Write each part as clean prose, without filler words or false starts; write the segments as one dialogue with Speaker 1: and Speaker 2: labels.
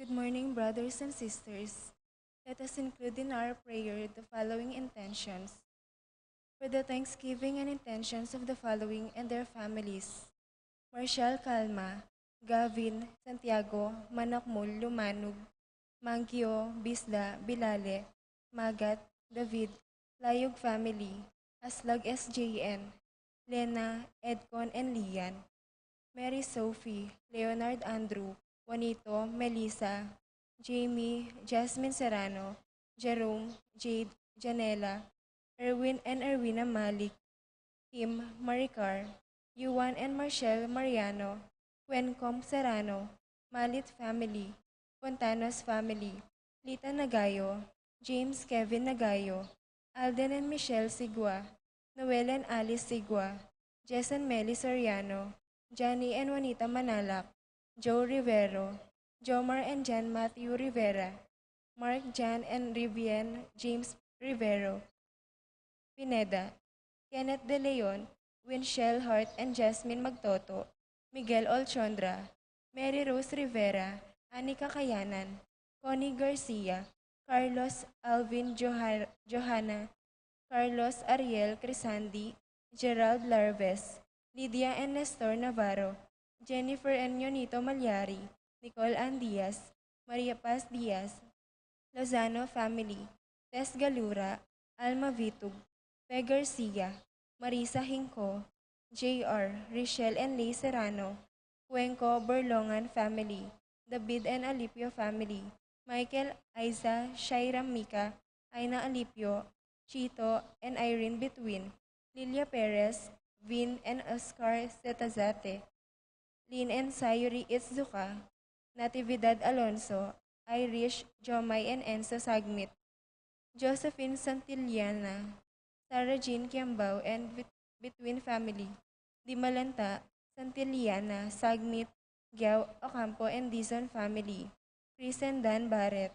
Speaker 1: Good morning, brothers and sisters. Let us include in our prayer the following intentions. For the thanksgiving and intentions of the following and their families: Marshall Calma, Gavin, Santiago, Manakmul, Lumanog, Mangkio, Bisda, Bilale, Magat, David, Layog family, Aslag SJN, Lena, Edcon, and Lian, Mary Sophie, Leonard Andrew, Juanito, Melissa, Jamie, Jasmine Serrano, Jerome, Jade, Janela, Erwin and Erwina Malik, Kim, Maricar, Yuan and Marshall Mariano, Wencom Serrano, Malit family, Fontanos family, Lita Nagayo, James Kevin Nagayo, Alden and Michelle Sigua, Noel and Alice Sigua, Jess and Melly Soriano, Johnny and Juanita Manalak, Joe Rivero, Jomar and Jan Matthew Rivera, Mark Jan and Rivian James Rivero, Pineda, Kenneth De Leon, Winchell Hart and Jasmine Magtoto, Miguel Olchondra, Mary Rose Rivera, Anika Kayanan, Connie Garcia, Carlos Alvin Johanna, Carlos Ariel Crisandi, Gerald Larves, Lydia and Nestor Navarro, Jennifer and Yonito Malyari, Nicole Ann Diaz, Maria Paz Diaz, Lozano family, Tess Galura, Alma Vitug, Pe Garcia, Marisa Hinco, J.R., Richelle and Lay Serrano, Cuenco Berlongan family, David and Alipio family, Michael, Aiza, Shaira Mika, Aina Alipio, Chito and Irene Between, Lilia Perez, Vin and Oscar Setazate, Lin and Sayuri Itzuka, Natividad Alonso, Irish, Jomay and Enzo Sagmit, Josephine Santillana, Sarah Jean Kiambao and Between family, Dimalanta, Santillana, Sagmit, Giao Ocampo and Dizon family, Chris and Dan Barret,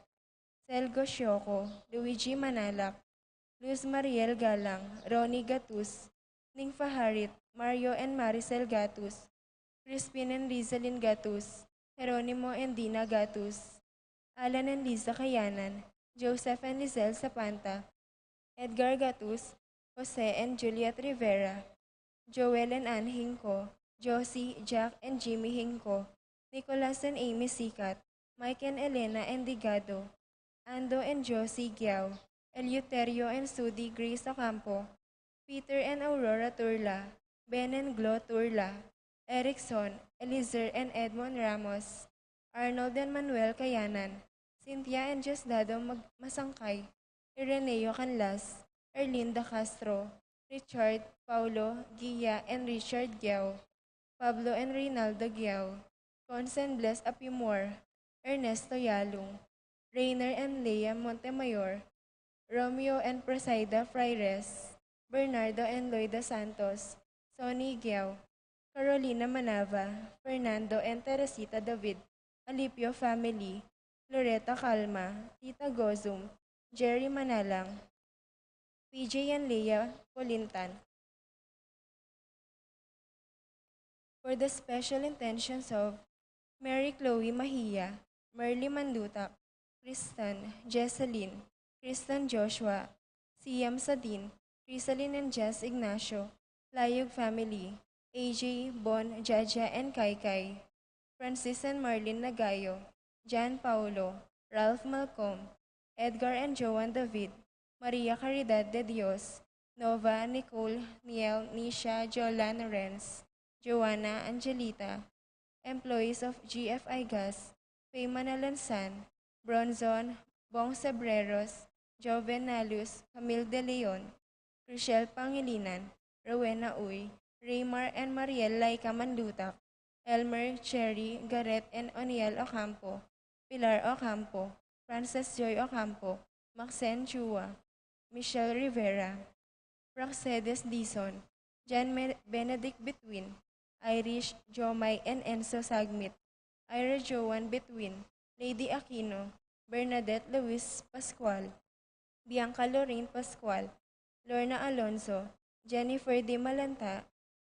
Speaker 1: Selgo Shoko, Luigi Manalak, Luz Mariel Galang, Ronnie Gatus, Ning Faharit, Mario and Maricel Gatus, Crispin and Rizalyn Gatus, Jeronimo and Dina Gatus, Alan and Liza Kayanan, Joseph and Lizelle Sapanta, Edgar Gatus, Jose and Juliet Rivera, Joel and Ann Hinco, Josie, Jack and Jimmy Hinco, Nicolas and Amy Sikat, Mike and Elena and Digado, Ando and Josie Giao, Eleuterio and Sudi Grace Ocampo, Peter and Aurora Turla, Ben and Glo Turla, Erickson, Eliezer and Edmond Ramos, Arnold and Manuel Kayanan, Cynthia and Diosdado Masangkay, Ireneo Canlas, Erlinda Castro, Richard, Paulo, Gia and Richard Giao, Pablo and Reynaldo Giao, Cons and Bless Apimor, Ernesto Yalung, Rainer and Leia Montemayor, Romeo and Presider Fraires, Bernardo and Loida Santos, Sonny Giao, Carolina Manava, Fernando and Teresita David, Alipio family, Loretta Calma, Tita Gozum, Jerry Manalang, PJ and Leia Colintan. For the special intentions of Mary Chloe Mahia, Merly Mandutak, Kristen, Jesseline, Kristen Joshua, Siam Sadin, Crisaline and Jess Ignacio, Layog family, AJ, Bon, Jaja and Kaikai, Francis and Marlene Nagayo, Jan Paulo, Ralph Malcolm, Edgar and Joan David, Maria Caridad de Dios, Nova, Nicole, Niel, Nisha, Jolan Renz, Joanna, Angelita, employees of GFI Gas, Faye Manalansan, Bronzon, Bong Sabreros, Joven Nalus, Camille De Leon, Rochelle Pangilinan, Rowena Uy, Raymar and Mariel Laika Mandutak, Elmer, Cherry, Garrett and Oniel Ocampo, Pilar Ocampo, Frances Joy Ocampo, Maxen Chua, Michelle Rivera, Praxedes Dizon, Benedict Between, Irish, Jomay and Enzo Sagmit, Ira Joan Between, Lady Aquino, Bernadette Luis Pascual, Bianca Lorraine Pascual, Lorna Alonso, Jennifer De Malanta,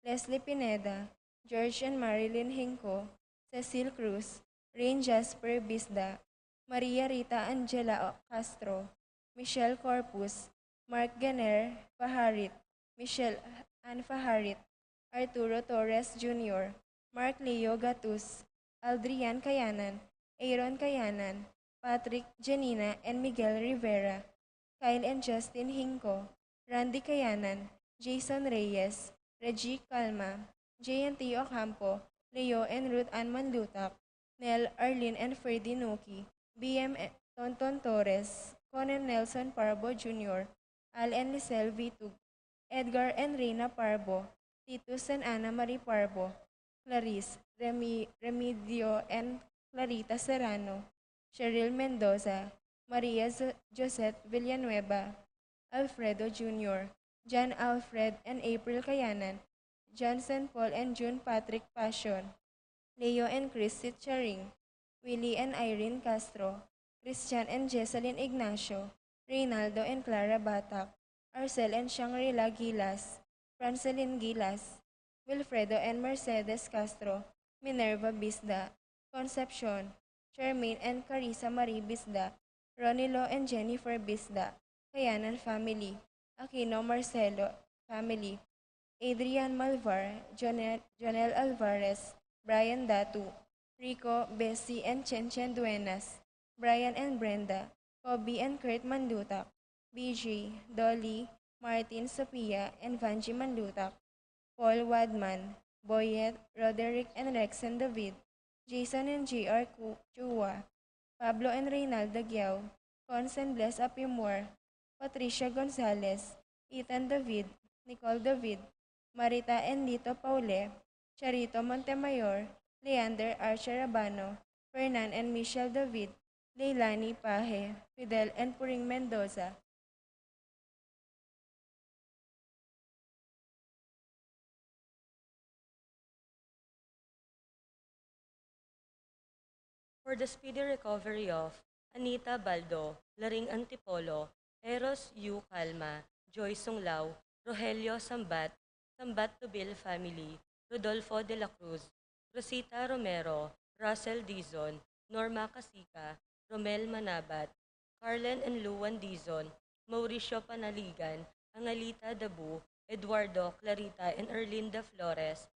Speaker 1: Leslie Pineda, George and Marilyn Hinco, Cecil Cruz, Rain Jasper Bisda, Maria Rita Angela Castro, Michelle Corpus, Mark Ganer Faharit, Michelle Ann Faharit, Arturo Torres Jr., Mark Leo Gatus, Aldrian Kayanan, Aaron Kayanan, Patrick Janina and Miguel Rivera, Kyle and Justin Hinko, Randy Kayanan, Jason Reyes, Reggie Calma, J&T Ocampo, Leo and Ruth Ann Manlutak, Nell, Arlene and Ferdy Nuki, BM Tonton Torres, Conan Nelson Parbo Jr., Al and Lisel Vitug, Edgar and Reina Parbo, Titus and Ana Marie Parbo, Clarice, Remedio and Clarita Serrano, Cheryl Mendoza, Maria Josette Villanueva, Alfredo Jr., John Alfred and April Kayanan, Johnson Paul and June Patrick Passion, Leo and Chris Sitcharing, Willie and Irene Castro, Christian and Jessalyn Ignacio, Reynaldo and Clara Batak, Arcel and Shangri-La Gilas, Francelyn Gilas, Wilfredo and Mercedes Castro, Minerva Bisda, Concepcion, Charmaine and Carissa Marie Bisda, Ronilo and Jennifer Bisda, Kayanan family, Aquino Marcelo family, Adrian Malvar, Jonel Alvarez, Brian Datu, Rico, Bessie and Chen Duenas, Brian and Brenda, Kobe and Kurt Mandutak, BJ, Dolly, Martin Sophia and Vanji Mandutak, Paul Wadman, Boyet, Roderick and Rex and David, Jason and J.R. Chua, Pablo and Reynaldo Giao, Cons and Bless Apimor, Patricia Gonzalez, Ethan David, Nicole David, Marita and Lito Paule, Charito Montemayor, Leander Archer Abano, Fernan and Michelle David, Leilani Paje, Fidel and Puring Mendoza.
Speaker 2: For the speedy recovery of Anita Baldo, Laring Antipolo, Eros U. Calma, Joy Sunglao, Rogelio Sambat, Sambat Tubil family, Rodolfo de la Cruz, Rosita Romero, Russell Dizon, Norma Casica, Romel Manabat, Carlen and Luan Dizon, Mauricio Panaligan, Angalita Dabu, Eduardo Clarita and Erlinda Flores,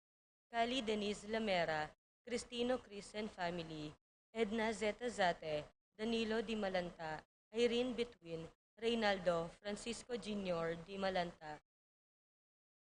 Speaker 2: Cali Denise Lamera, Cristino Chris and family, Edna Zeta Zate, Danilo Di Malanta, Irene Between, Reynaldo Francisco Jr. Di Malanta,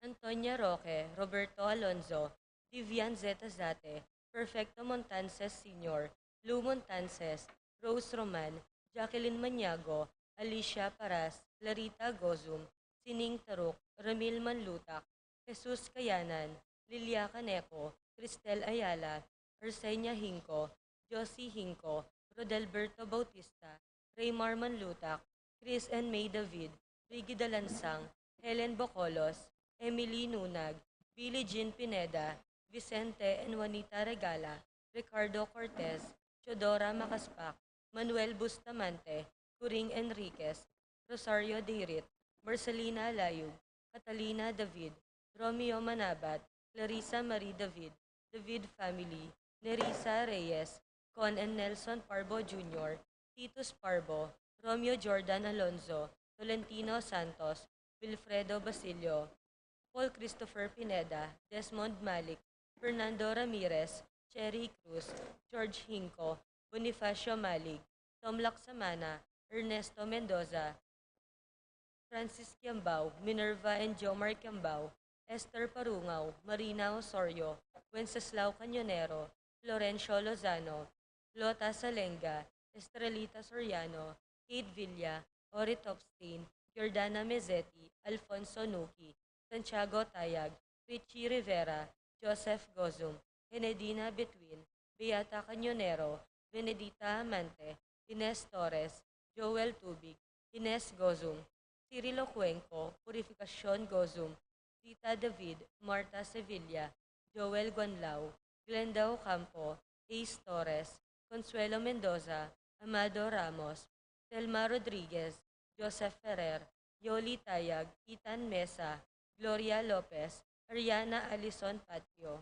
Speaker 2: Antonia Roque, Roberto Alonzo, Vivian Zeta Zate, Perfecto Montances Sr., Lou Montances, Rose Roman, Jacqueline Maniago, Alicia Paras, Clarita Gozum, Sining Taruk, Ramil Manlutak, Jesus Kayanan, Lilia Caneco, Cristel Ayala, Arsenia Hinco, Josie Hinco, Rodelberto Bautista, Raymar Manlutak, Chris and May David, Ricky Dalansang, Helen Bocolos, Emily Nunag, Billie Jean Pineda, Vicente and Juanita Regala, Ricardo Cortez, Chodora Makaspak, Manuel Bustamante, Curing Enriquez, Rosario Deirit, Marcelina Alayug, Catalina David, Romeo Manabat, Clarissa Marie David, David family, Nerissa Reyes, Con and Nelson Parbo Jr., Titus Parbo, Romeo Jordan Alonzo, Tolentino Santos, Wilfredo Basilio, Paul Christopher Pineda, Desmond Malik, Fernando Ramirez, Cherry Cruz, George Hinco, Bonifacio Malig, Tom Laksamana, Ernesto Mendoza, Francis Kiambao, Minerva and Jomar Kiambao, Esther Parungaw, Marina Osorio, Wenceslao Cañonero, Florencio Lozano, Lota Salenga, Estrelita Soriano, Kate Villa, Ori Topstein, Jordana Mezzetti, Alfonso Nuki, Santiago Tayag, Richie Rivera, Joseph Gozum, Henedina Between, Beata Cañonero, Benedita Amante, Ines Torres, Joel Tubig, Ines Gozum, Cirilo Cuenco, Purificacion Gozum, Tita David, Marta Sevilla, Joel Guanlao, Glenda Ocampo, Ace Torres, Consuelo Mendoza, Amado Ramos, Telma Rodriguez, Joseph Ferrer, Yoli Tayag, Ethan Mesa, Gloria Lopez, Ariana Alison Patio.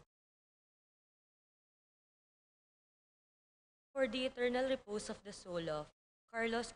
Speaker 2: For the eternal repose of the soul of Carlos,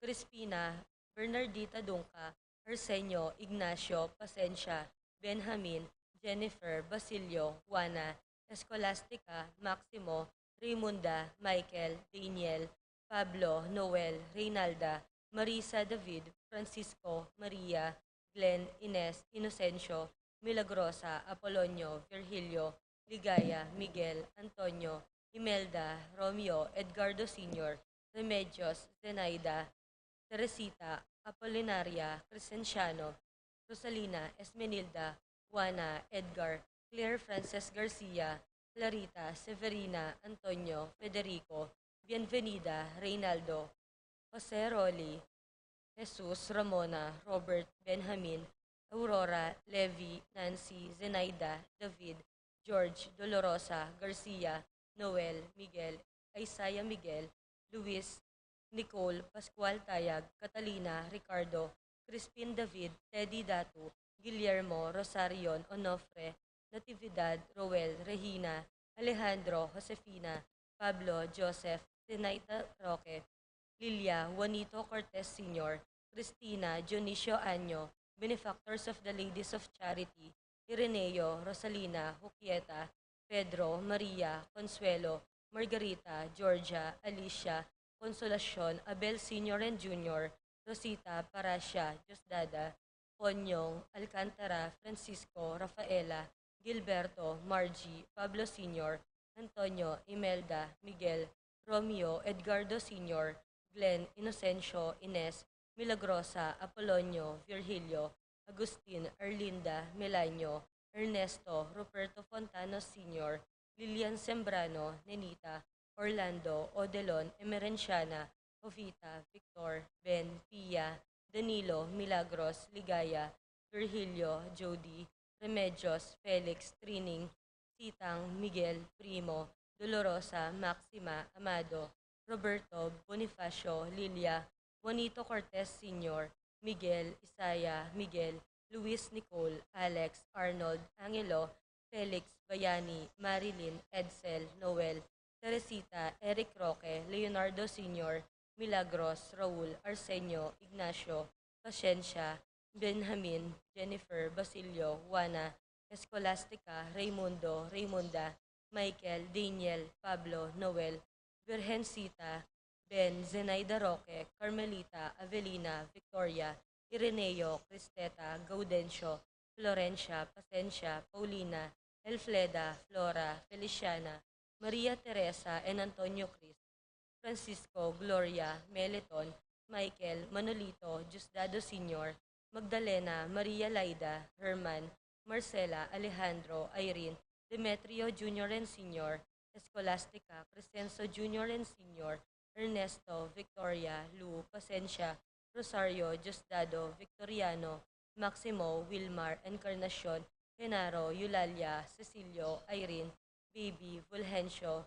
Speaker 2: Crispina, Bernardita Dunca, Arsenio, Ignacio, Pasencia, Benjamin, Jennifer, Basilio, Juana, Escolastica, Maximo, Raymunda, Michael, Daniel, Pablo, Noel, Reynalda, Marisa, David, Francisco, Maria, Glenn, Ines, Inocencio, Milagrosa, Apolonio, Virgilio, Ligaya, Miguel, Antonio, Imelda, Romeo, Edgardo Sr., Remedios, Zenaida, Teresita, Apolinaria, Crescenciano, Rosalina, Esmenilda, Juana, Edgar, Claire Frances Garcia, Clarita, Severina, Antonio, Federico, Bienvenida, Reynaldo, Jose Roli, Jesus, Ramona, Robert, Benjamin, Aurora, Levi, Nancy, Zenaida, David, George, Dolorosa, Garcia, Noel, Miguel, Isaiah Miguel, Luis, Nicole, Pascual Tayag, Catalina, Ricardo, Crispin David, Teddy Datu, Guillermo, Rosarion, Onofre, Natividad, Roel, Regina, Alejandro, Josefina, Pablo, Joseph, Zenaida Roque, Lilia, Juanito Cortez Sr., Cristina, Dionisio Año, Benefactors of the Ladies of Charity, Ireneo, Rosalina, Juquieta, Pedro, Maria, Consuelo, Margarita, Georgia, Alicia, Consolacion, Abel Sr. and Jr., Rosita, Parasha, Diosdada, Ponyong, Alcantara, Francisco, Rafaela, Gilberto, Margie, Pablo Sr., Antonio, Imelda, Miguel, Romeo, Edgardo Sr., Glenn, Inocencio, Ines, Milagrosa, Apolonio, Virgilio, Agustin, Erlinda, Melanio, Ernesto, Ruperto Fontanos Sr., Lilian Sembrano, Nenita, Orlando, Odelon, Emerenciana, Jovita, Victor, Ben, Pia, Danilo, Milagros, Ligaya, Virgilio, Jody, Remedios, Felix, Trining, Sitang, Miguel, Primo, Dolorosa, Maxima, Amado, Roberto, Bonifacio, Lilia, Juanito Cortez Sr., Miguel, Isaya, Miguel, Luis Nicole, Alex, Arnold, Angelo, Felix, Bayani, Marilyn, Edsel, Noel, Teresita, Eric Roque, Leonardo Sr., Milagros, Raul, Arsenio, Ignacio, Pasensya, Benjamin, Jennifer, Basilio, Juana, Escolastica, Raimundo, Raimunda, Michael, Daniel, Pablo, Noel, Virgencita, Ben, Zenaida Roque, Carmelita, Avelina, Victoria, Ireneo, Cristeta, Gaudencio, Florencia, Pasencia, Paulina, Elfleda, Flora, Feliciana, Maria Teresa, and Antonio Cris, Francisco, Gloria, Meleton, Michael, Manolito, Diosdado Sr., Magdalena, Maria Laida, Herman, Marcela, Alejandro, Irene, Demetrio Jr. and Sr., Escolastica, Crescenzo Jr. and Sr., Ernesto, Victoria, Lu, Pasencia, Rosario, Diosdado, Victoriano, Maximo, Wilmar, Encarnacion, Genaro, Eulalia, Cecilio, Irene, Baby, Fulgencio,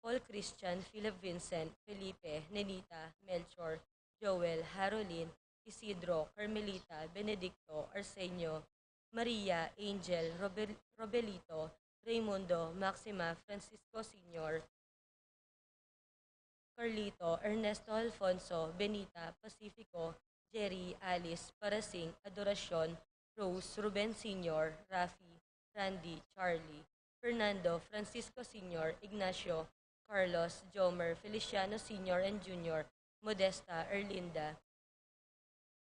Speaker 2: Paul Christian, Philip Vincent, Felipe, Nenita, Melchor, Joel, Harolyn, Isidro, Carmelita, Benedicto, Arsenio, Maria, Angel, Robelito, Raimundo, Maxima, Francisco Sr., Carlito, Ernesto Alfonso, Benita, Pacifico, Jerry, Alice, Parasing, Adoracion, Rose, Ruben Sr., Rafi, Randy, Charlie, Fernando, Francisco Sr., Ignacio, Carlos, Jomer, Feliciano Sr. and Jr., Modesta, Erlinda,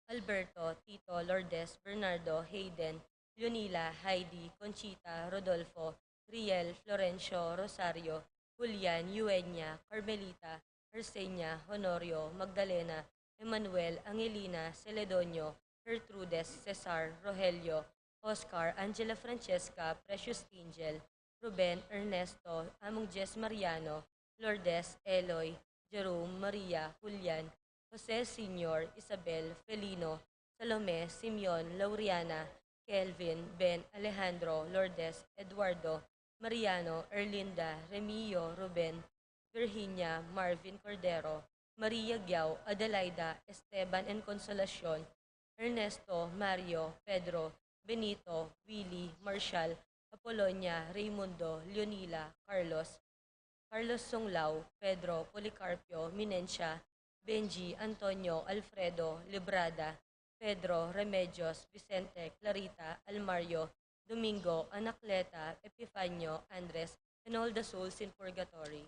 Speaker 2: Alberto, Tito, Lourdes, Bernardo, Hayden, Leonila, Heidi, Conchita, Rodolfo, Riel, Florencio, Rosario, Julian, Eugenia, Carmelita, Arsenia, Honorio, Magdalena, Emmanuel, Angelina, Celedonio, Gertrudes, Cesar, Rogelio, Oscar, Angela Francesca, Precious Angel, Ruben, Ernesto, Among Jess Mariano, Lourdes, Eloy, Jerome, Maria, Julian, Jose Sr., Isabel, Felino, Salome, Simeon, Lauriana, Kelvin, Ben, Alejandro, Lourdes, Eduardo, Mariano, Erlinda, Remio, Ruben, Virginia, Marvin Cordero, Maria Giao, Adelaida, Esteban and Consolacion, Ernesto, Mario, Pedro, Benito, Willie, Marshall, Apolonia, Raimundo, Leonila, Carlos, Carlos Songlao, Pedro, Policarpio, Minencia, Benji, Antonio, Alfredo, Librada, Pedro, Remedios, Vicente, Clarita, Almario, Domingo, Anacleta, Epifanio, Andres, and all the souls in purgatory.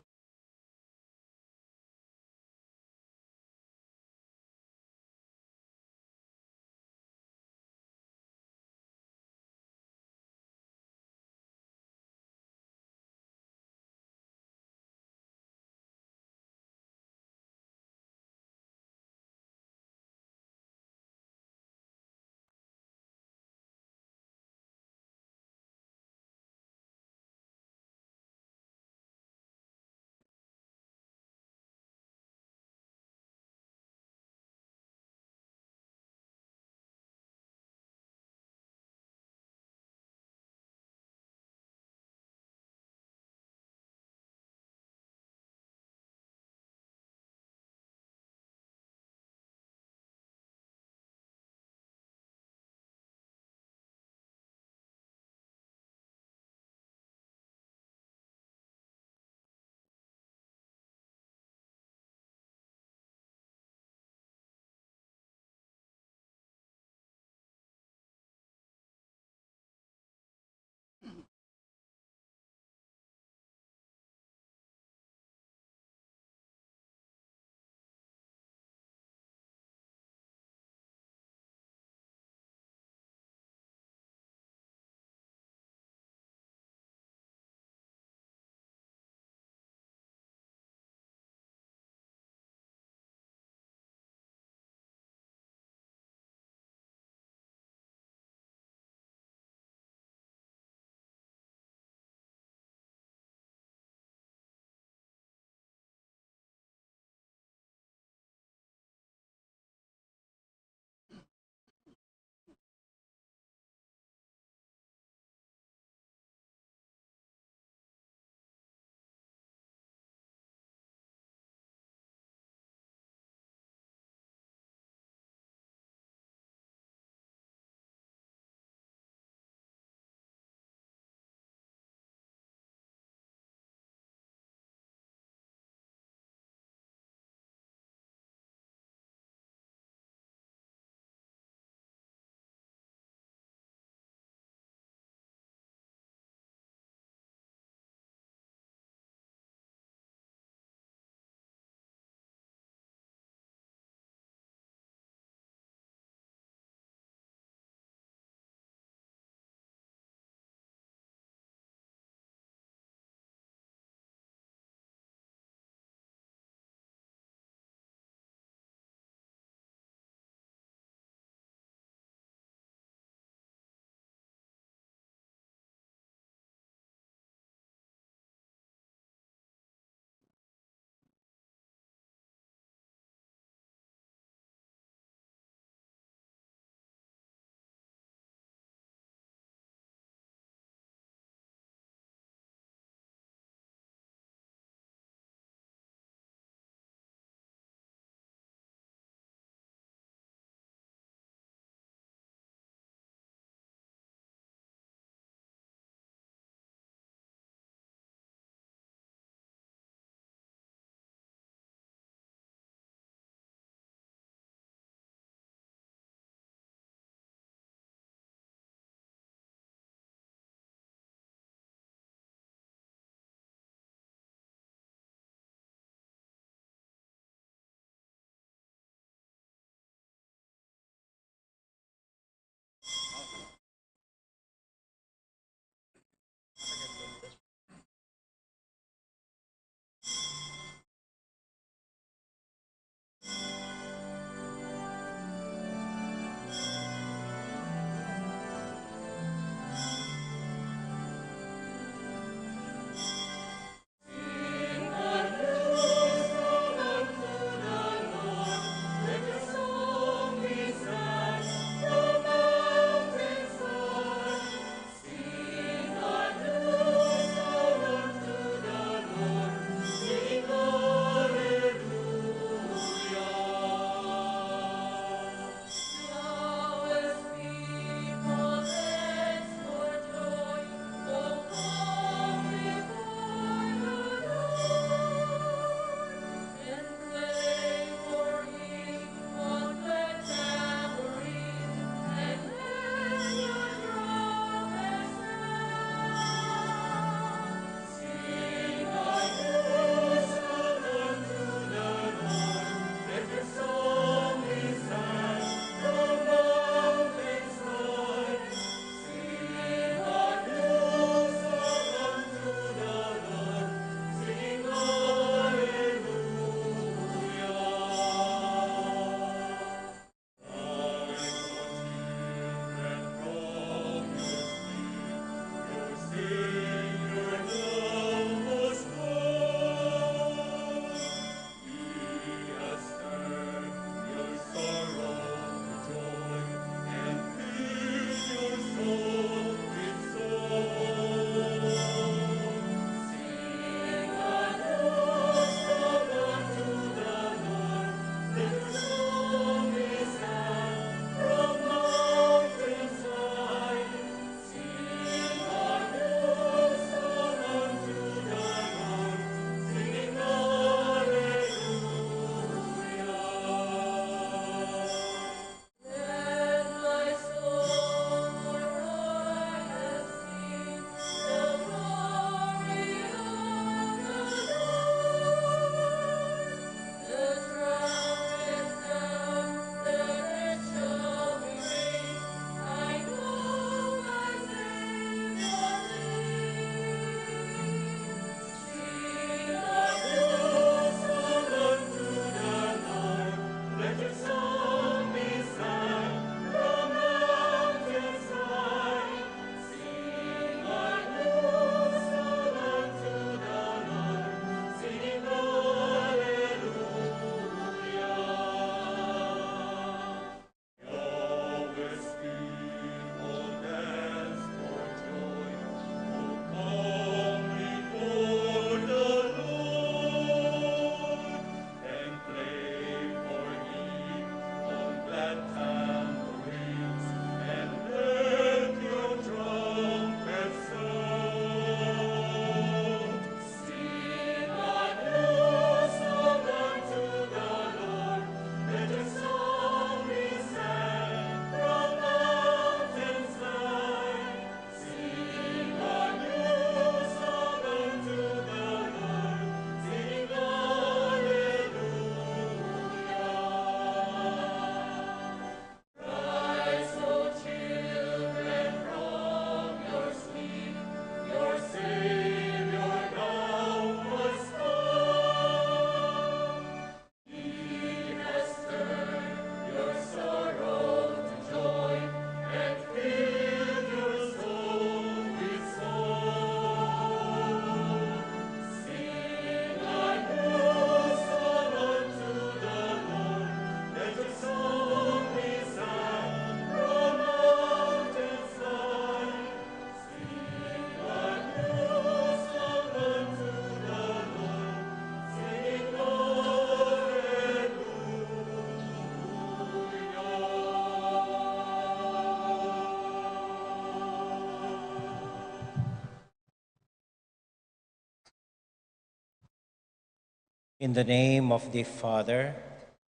Speaker 3: In the name of the Father,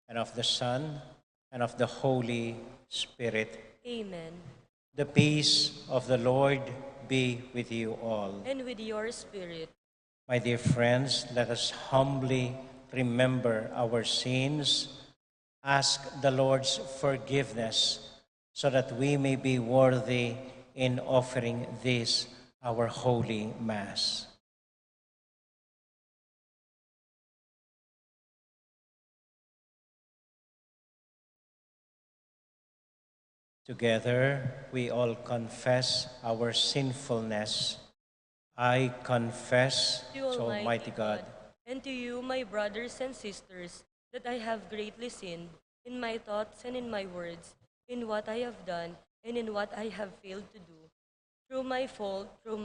Speaker 3: and of the Son, and of the Holy Spirit,
Speaker 2: Amen.
Speaker 3: the peace of the Lord be with you all.
Speaker 2: And with your spirit.
Speaker 3: My dear friends, let us humbly remember our sins, ask the Lord's forgiveness, so that we may be worthy in offering this, our holy Mass. Together, we all confess our sinfulness. I confess
Speaker 2: To
Speaker 3: to
Speaker 2: Almighty
Speaker 3: Almighty God,
Speaker 2: and to you, my brothers and sisters, that I have greatly sinned in my thoughts and in my words, in what I have done and in what I have failed to do. Through my fault, through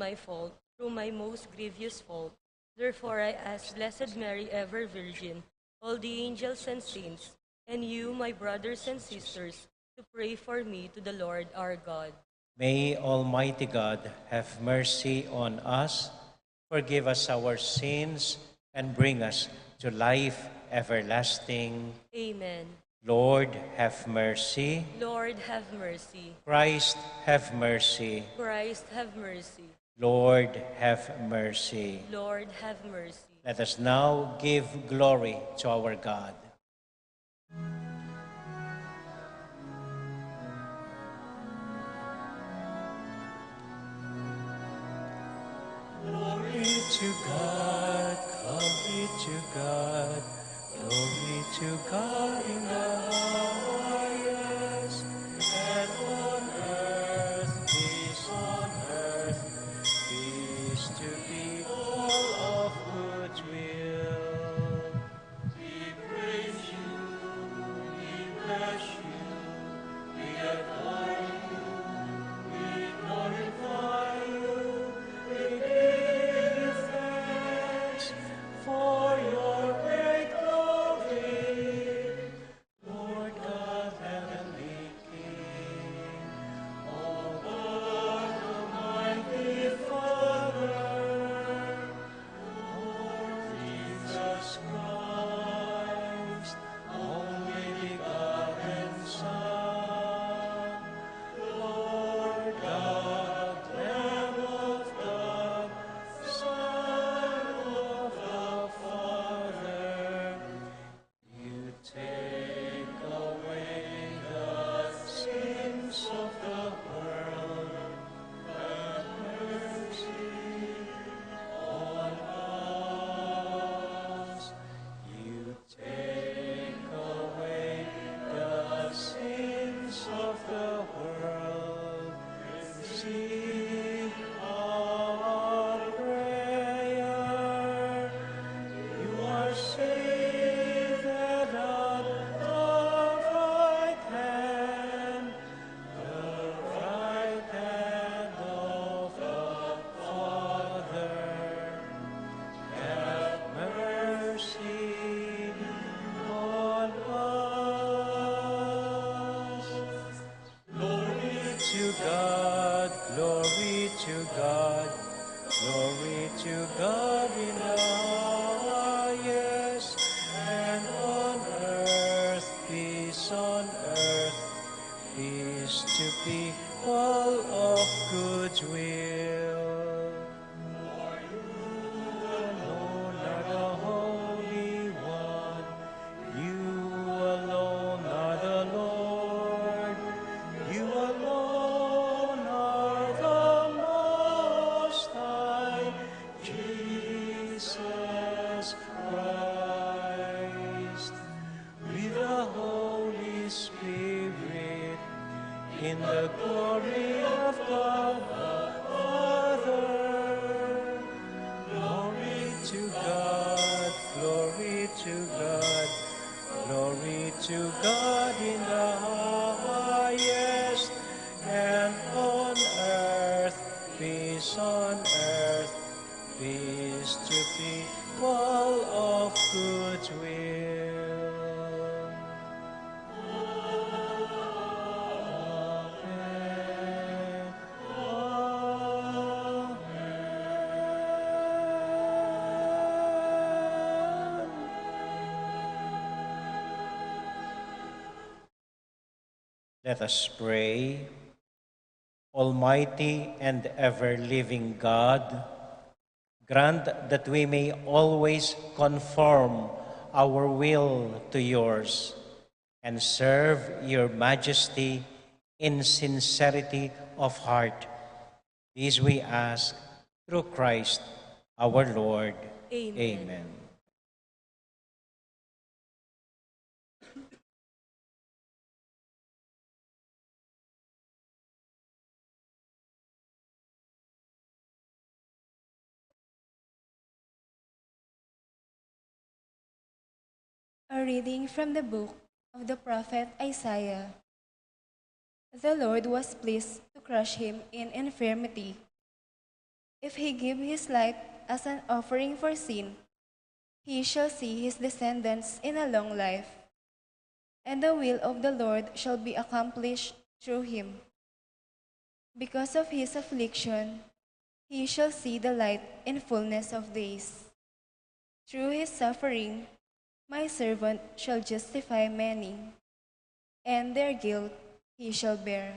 Speaker 2: my most grievous fault. Therefore I ask Blessed Mary, ever Virgin, all the angels and saints, and you, my brothers and sisters, to pray for me to the Lord our God.
Speaker 3: may Almighty God have mercy on us, forgive us our sins, and bring us to life everlasting.
Speaker 2: Amen.
Speaker 3: Lord, have mercy.
Speaker 2: Lord, have mercy.
Speaker 3: Christ, have mercy.
Speaker 2: Christ, have mercy.
Speaker 3: Lord, have mercy.
Speaker 2: Lord, have mercy.
Speaker 3: Let us now give glory to our God. Glory to God, glory to God, glory to God in the highest, and on earth, peace on earth, God. Glory to God in the highest, and on earth, peace on earth, peace to people of good will. Alone are the Holy One, you alone are the Lord, you alone are the Most High, Jesus Christ, with the Holy Spirit, in the glory of God the Father. Glory to God, glory to God, glory to God in the highest, and on earth, peace on earth, peace to people of good will. Amen. Amen. Let us pray. Almighty and ever-living God, grant that we may always conform our will to yours and serve your majesty in sincerity of heart. These we ask through Christ our Lord.
Speaker 2: Amen.
Speaker 3: Amen.
Speaker 1: A reading from the book of the prophet Isaiah. The Lord was pleased to crush him in infirmity. If he give his life as an offering for sin, he shall see his descendants in a long life, and the will of the Lord shall be accomplished through him. Because of his affliction, he shall see the light in fullness of days. Through his suffering, my servant shall justify many, and their guilt he shall bear.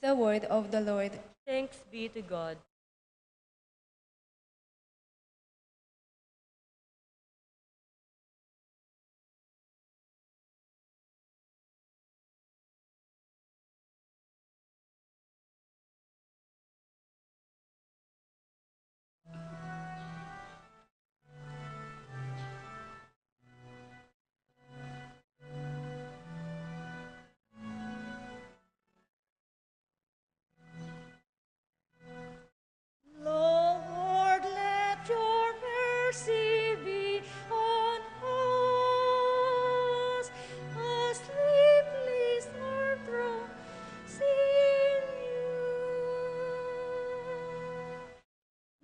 Speaker 1: The word of the Lord.
Speaker 2: Thanks be to God.
Speaker 4: Lord, let your mercy be on us, as we place our trust in you.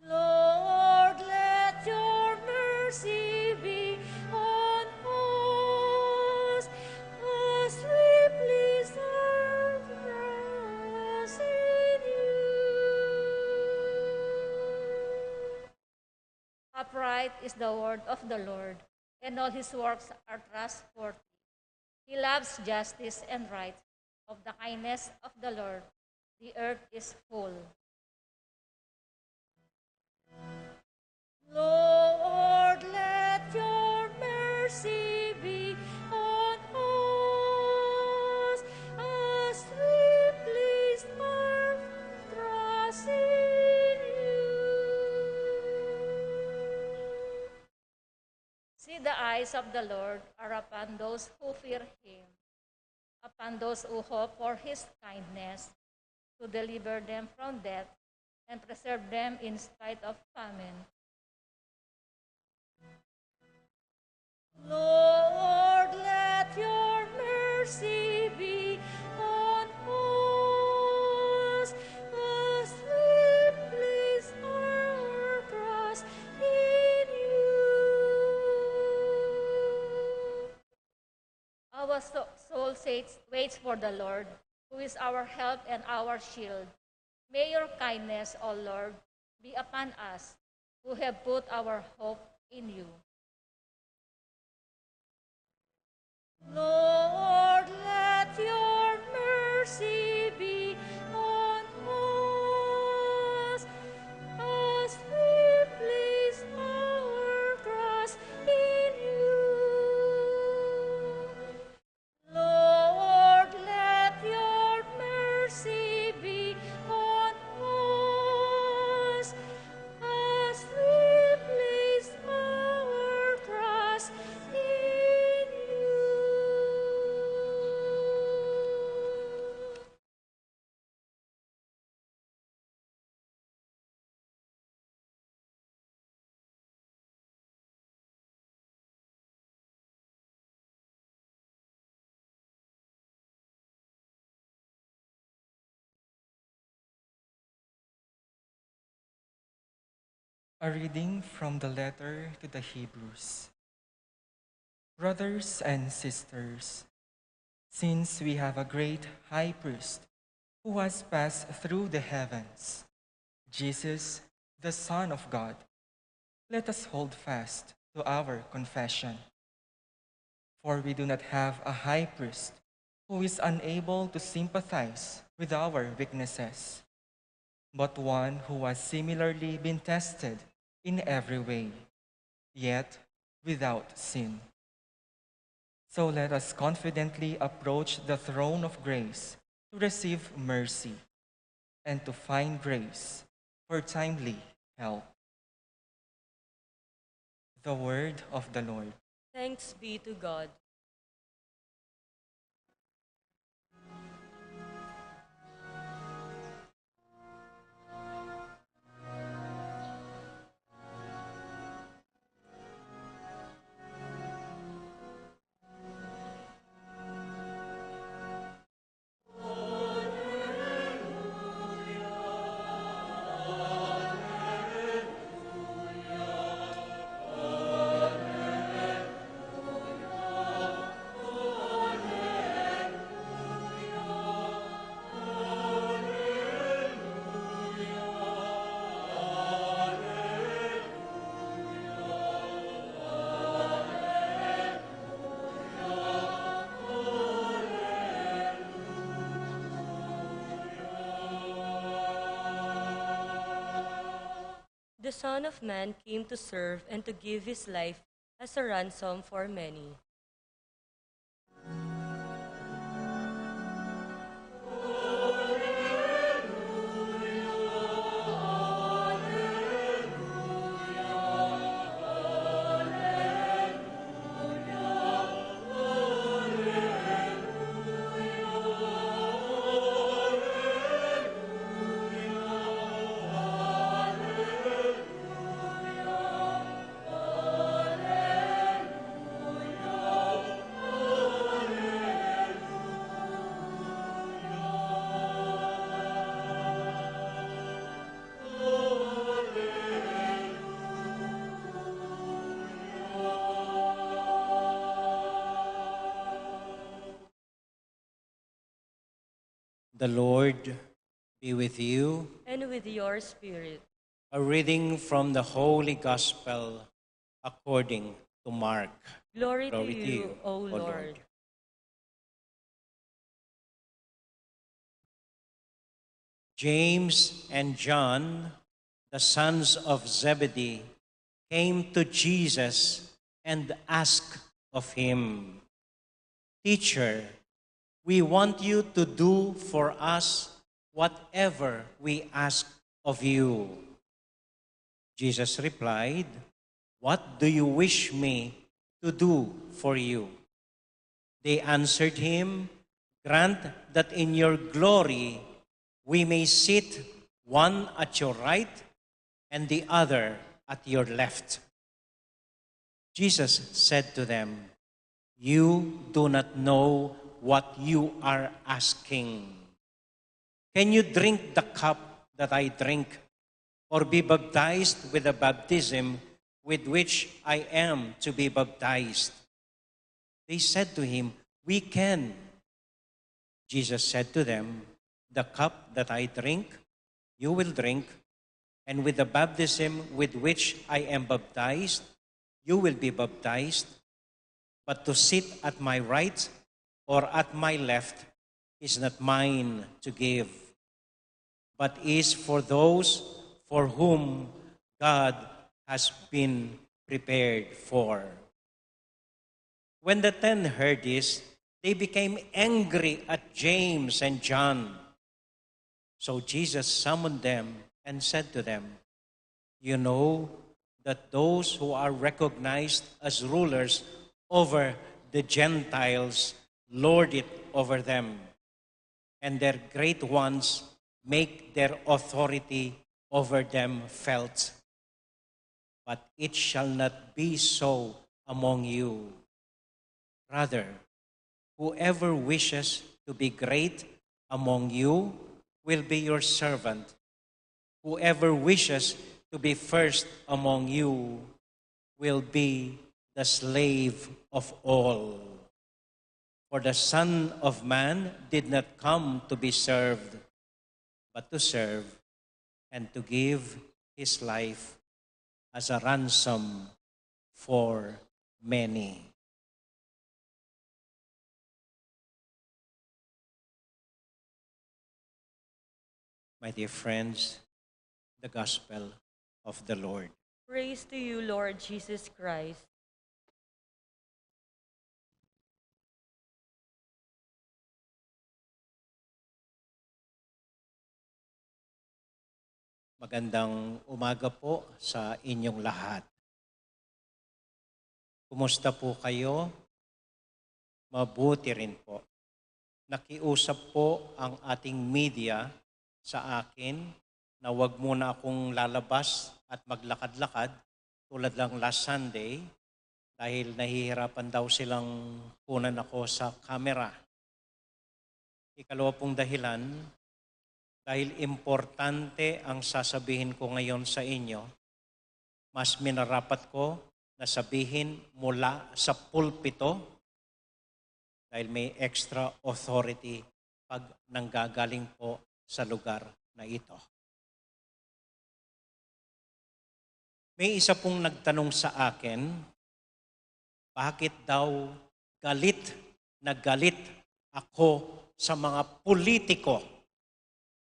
Speaker 4: Lord, let your mercy be on us, as we place our trust in you. Upright is the word of the Lord, and all his works are trustworthy. He loves justice and right. Of the kindness of the Lord, the earth is full. Lord, let your mercy be on us, as we place our trust in you. See, the eyes of the Lord are upon those who fear him, upon those who hope for his kindness, to deliver them from death and preserve them in spite of famine. Lord, let your mercy be on us, as we place our trust in you. Our soul waits for the Lord, who is our help and our shield. May your kindness, O Lord, be upon us who have put our hope in you. Lord, let your mercy be on us as we place our trust in you. Lord, let your mercy be on us as we place our trust in you.
Speaker 5: A reading from the letter to the Hebrews. Brothers and sisters, since we have a great high priest who has passed through the heavens, Jesus, the Son of God, let us hold fast to our confession. For we do not have a high priest who is unable to sympathize with our weaknesses, but one who has similarly been tested in every way, yet without sin. So let us confidently approach the throne of grace to receive mercy and to find grace for timely help. The word of the Lord.
Speaker 2: Thanks be to God. The Son of Man came to serve and to give his life as a ransom for many.
Speaker 3: The Lord be with you.
Speaker 2: And with your spirit.
Speaker 3: A reading from the Holy Gospel according to Mark.
Speaker 2: Glory to
Speaker 3: Glory to
Speaker 2: you,
Speaker 3: you,
Speaker 2: O
Speaker 3: O
Speaker 2: Lord.
Speaker 3: Lord. James and John, the sons of Zebedee, came to Jesus and asked of him, "Teacher, we want you to do for us whatever we ask of you." Jesus replied, "What do you wish me to do for you?" They answered him, "Grant that in your glory we may sit one at your right and the other at your left." Jesus said to them, "You do not know what you are asking. Can you drink the cup that I drink, or be baptized with the baptism with which I am to be baptized?" They said to him, "We can." Jesus said to them, "The cup that I drink you will drink, and with the baptism with which I am baptized, you will be baptized. But to sit at my right or at my left is not mine to give, but is for those for whom God has been prepared for." When the 10 heard this, they became angry at James and John. So Jesus summoned them and said to them, "You know that those who are recognized as rulers over the Gentiles lord it over them, and their great ones make their authority over them felt. But it shall not be so among you. Rather, whoever wishes to be great among you will be your servant. Whoever wishes to be first among you will be the slave of all. For the Son of Man did not come to be served, but to serve and to give his life as a ransom for many." My dear friends, the gospel of the Lord.
Speaker 2: Praise to you, Lord Jesus Christ.
Speaker 3: Magandang umaga po sa inyong lahat. Kumusta po kayo? Mabuti rin po. Nakiusap po ang ating media sa akin na wag muna akong lalabas at maglakad-lakad tulad lang last Sunday dahil nahihirapan daw silang kunan ako sa camera. Ikalawa pong dahilan, dahil importante ang sasabihin ko ngayon sa inyo, mas minarapat ko na sabihin mula sa pulpito dahil may extra authority pag nanggagaling po sa lugar na ito. May isa pong nagtanong sa akin, bakit daw galit na galit ako sa mga politiko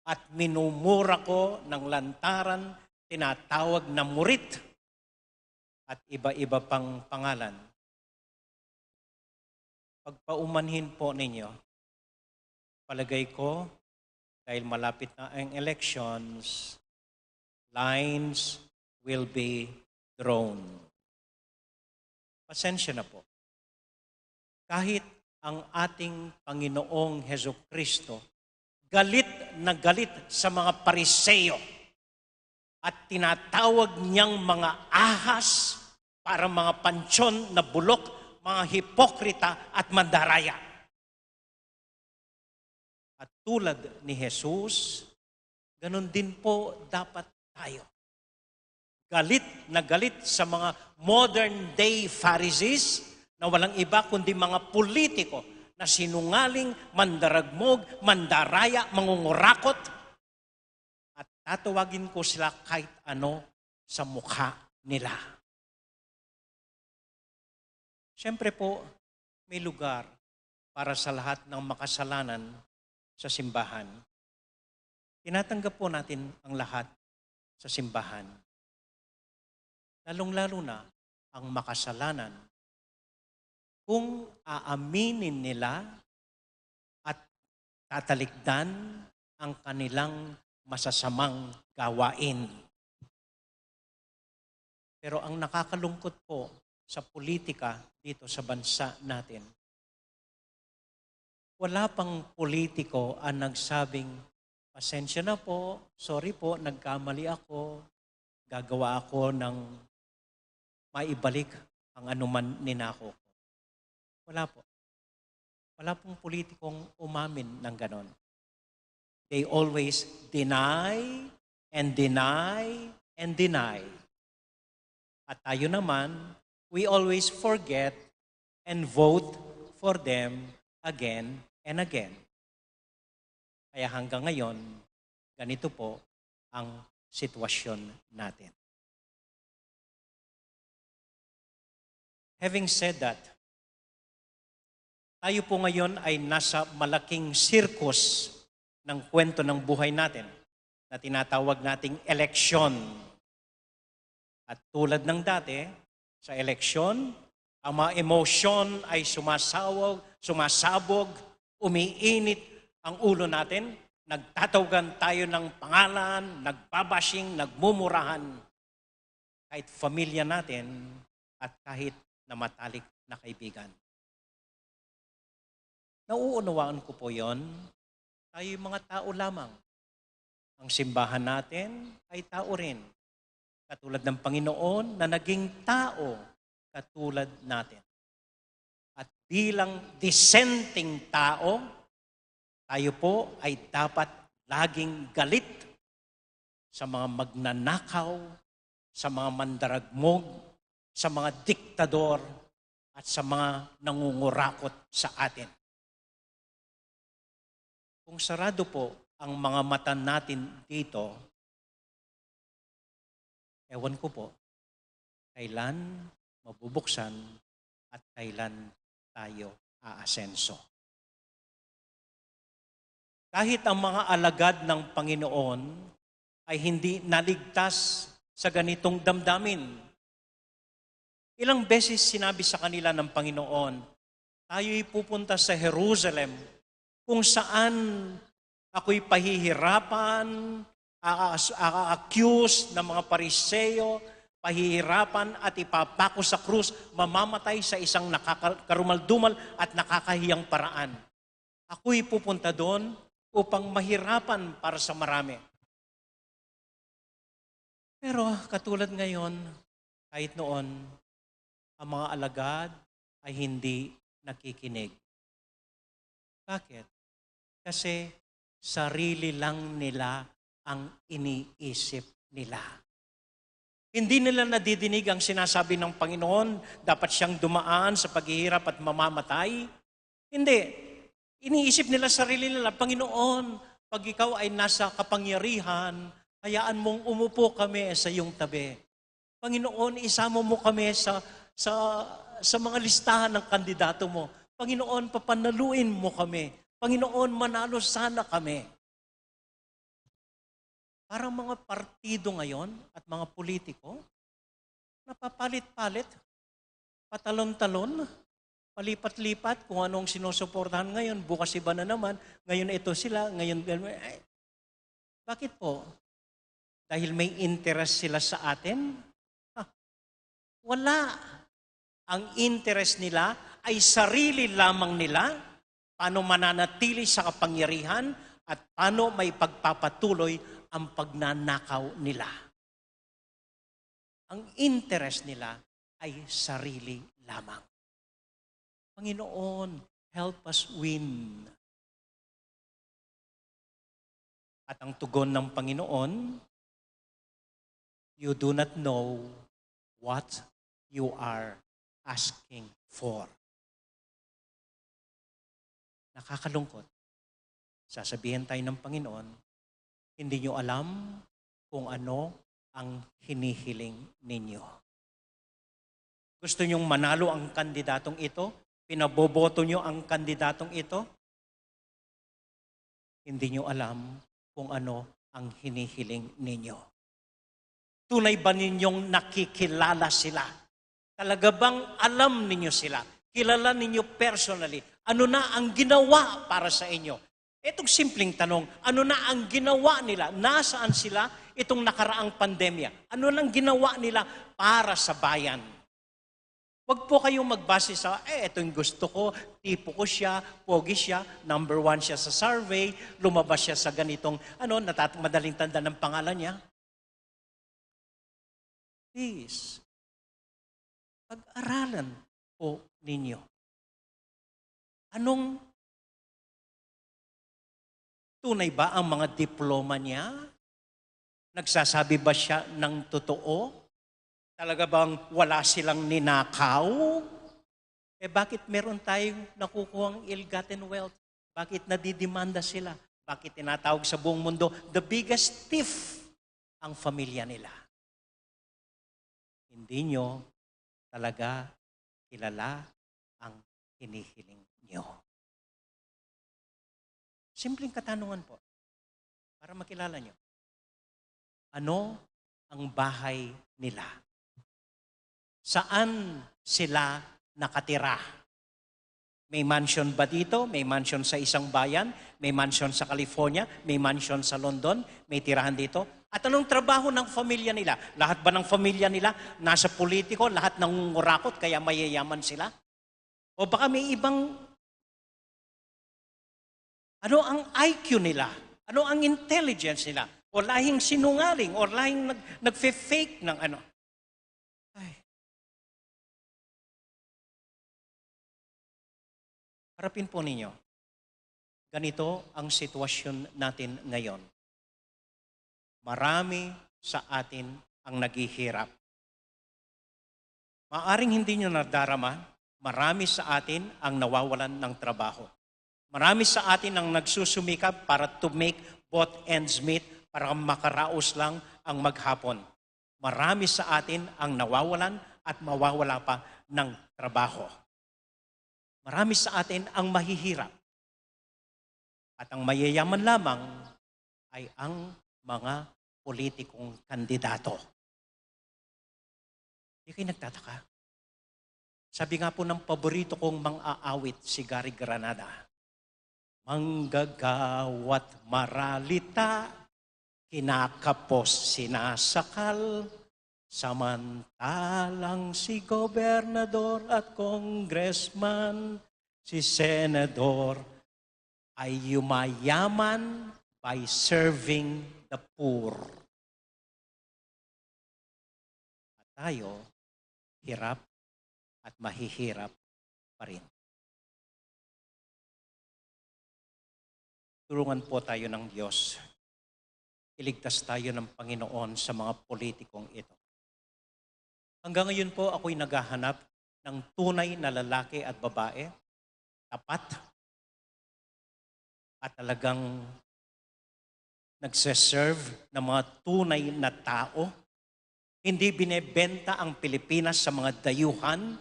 Speaker 3: at minumura ko ng lantaran, tinatawag na murit at iba-iba pang pangalan. Pagpaumanhin po ninyo, palagay ko, dahil malapit na ang elections, lines will be drawn. Pasensya na po. Kahit ang ating Panginoong Hesukristo, galit na galit sa mga Pariseo at tinatawag niyang mga ahas para mga pansyon na bulok, mga hipokrita at mandaraya. At tulad ni Jesus, ganun din po dapat tayo. Galit na galit sa mga modern day Pharisees na walang iba kundi mga politiko na sinungaling, mandaragmog, mandaraya, mangungurakot. At tatawagin ko sila kahit ano sa mukha nila. Siyempre po, may lugar para sa lahat ng makasalanan sa simbahan. Tinatanggap po natin ang lahat sa simbahan. Lalong-lalo na ang makasalanan. Kung aaminin nila at tatalikdan ang kanilang masasamang gawain. Pero ang nakakalungkot po sa politika dito sa bansa natin, wala pang politiko ang nagsabing, pasensya na po, sorry po, nagkamali ako, gagawa ako ng maibalik ang anuman ninako ko. Wala po. Wala pong politikong umamin ng ganon. They always deny and deny and deny. At tayo naman, we always forget and vote for them again and again. Kaya hanggang ngayon, ganito po ang sitwasyon natin. Having said that, tayo po ngayon ay nasa malaking circus ng kwento ng buhay natin na tinatawag nating eleksyon. At tulad ng dati, sa eleksyon, ang mga emosyon ay sumasabog, umiinit ang ulo natin, nagtatawagan tayo ng pangalan, nagbabashing, nagmumurahan, kahit pamilya natin at kahit na matalik na kaibigan. Nauunawaan ko po yon. Tayo mga tao lamang. Ang simbahan natin ay tao rin. Katulad ng Panginoon na naging tao katulad natin. At bilang dissenting tao, tayo po ay dapat laging galit sa mga magnanakaw, sa mga mandaragmog, sa mga diktador, at sa mga nangungurakot sa atin. Kung sarado po ang mga mata natin dito, ewan ko po, kailan mabubuksan at kailan tayo aasenso. Kahit ang mga alagad ng Panginoon ay hindi naligtas sa ganitong damdamin. Ilang beses sinabi sa kanila ng Panginoon, tayo'y pupunta sa Jerusalem kung saan ako'y pahihirapan, accuse ng mga Pariseo, pahihirapan at ipapako sa krus, mamamatay sa isang nakakarumaldumal at nakakahiyang paraan. Ako'y pupunta doon upang mahirapan para sa marami. Pero katulad ngayon, kahit noon, ang mga alagad ay hindi nakikinig. Bakit? Kasi sarili lang nila ang iniisip nila. Hindi nila nadidinig ang sinasabi ng Panginoon, dapat siyang dumaan sa paghihirap at mamamatay. Hindi. Iniisip nila sarili nila, Panginoon, pag ikaw ay nasa kapangyarihan, hayaan mong umupo kami sa iyong tabi. Panginoon, isama mo kami sa mga listahan ng kandidato mo. Panginoon, papanaluin mo kami. Panginoon, manalo sana kami. Parang mga partido ngayon at mga politiko, napapalit-palit, patalon-talon, palipat-lipat kung anong sinusuportahan ngayon, bukas iba na naman, ngayon ito sila, ngayon... Bakit po? Dahil may interest sila sa atin? Wala. Ang interest nila ay sarili lamang nila, paano mananatili sa kapangyarihan at paano may pagpapatuloy ang pagnanakaw nila. Ang interest nila ay sarili lamang. Panginoon, help us win. At ang tugon ng Panginoon, you do not know what you are asking for. Nakakalungkot. Sasabihin tayo ng Panginoon, hindi nyo alam kung ano ang hinihiling ninyo. Gusto nyong manalo ang kandidatong ito? Pinaboboto nyo ang kandidatong ito? Hindi nyo alam kung ano ang hinihiling ninyo. Tunay ba ninyong nakikilala sila? Talaga bang alam ninyo sila? Kilala ninyo personally? Ano na ang ginawa para sa inyo? Itong simpleng tanong, ano na ang ginawa nila? Nasaan sila itong nakaraang pandemya? Ano nang ginawa nila para sa bayan? Huwag po kayong magbase sa, ito yung gusto ko, tipo ko siya, pogi siya, number 1 siya sa survey, lumabas siya sa ganitong, madaling tanda ng pangalan niya. Please, pag-aralan po ninyo. Anong tunay ba ang mga diploma niya? Nagsasabi ba siya ng totoo? Talaga bang wala silang ninakaw? Bakit meron tayong nakukuhang ill-gotten wealth? Bakit nadidimanda sila? Bakit tinatawag sa buong mundo the biggest thief ang pamilya nila. Hindi nyo talaga kilala ang hinihiling nyo. Simpleng katanungan po para makilala nyo. Ano ang bahay nila? Saan sila nakatira? May mansion ba dito? May mansion sa isang bayan? May mansion sa California? May mansion sa London? May tirahan dito? At anong trabaho ng pamilya nila? Lahat ba ng pamilya nila nasa politiko? Lahat ng ngurakot kaya mayayaman sila? O baka may ibang... Ano ang IQ nila? Ano ang intelligence nila? O lahing sinungaling? O lahing nagfe-fake ng ano? Ay. Harapin po ninyo. Ganito ang sitwasyon natin ngayon. Marami sa atin ang naghihirap. Maaring hindi nyo nadarama, marami sa atin ang nawawalan ng trabaho. Marami sa atin ang nagsusumikap para to make both ends meet, para makaraos lang ang maghapon. Marami sa atin ang nawawalan at mawawala pa ng trabaho. Marami sa atin ang mahihirap. At ang mayayaman lamang ay ang mga politikong kandidato. Hindi kayo nagtataka. Sabi nga po ng paborito kong mang-aawit, si Gary Granada, manggagawat maralita, kinakapos sinasakal, samantalang si gobernador at congressman, si senador, ay yumayaman by serving the poor. At tayo, hirap at mahihirap pa rin. Tulungan po tayo ng Diyos. Iligtas tayo ng Panginoon sa mga politikong ito. Hanggang ngayon po ako'y naghahanap ng tunay na lalaki at babae, tapat, at talagang nagseserve ng mga tunay na tao. Hindi binebenta ang Pilipinas sa mga dayuhan.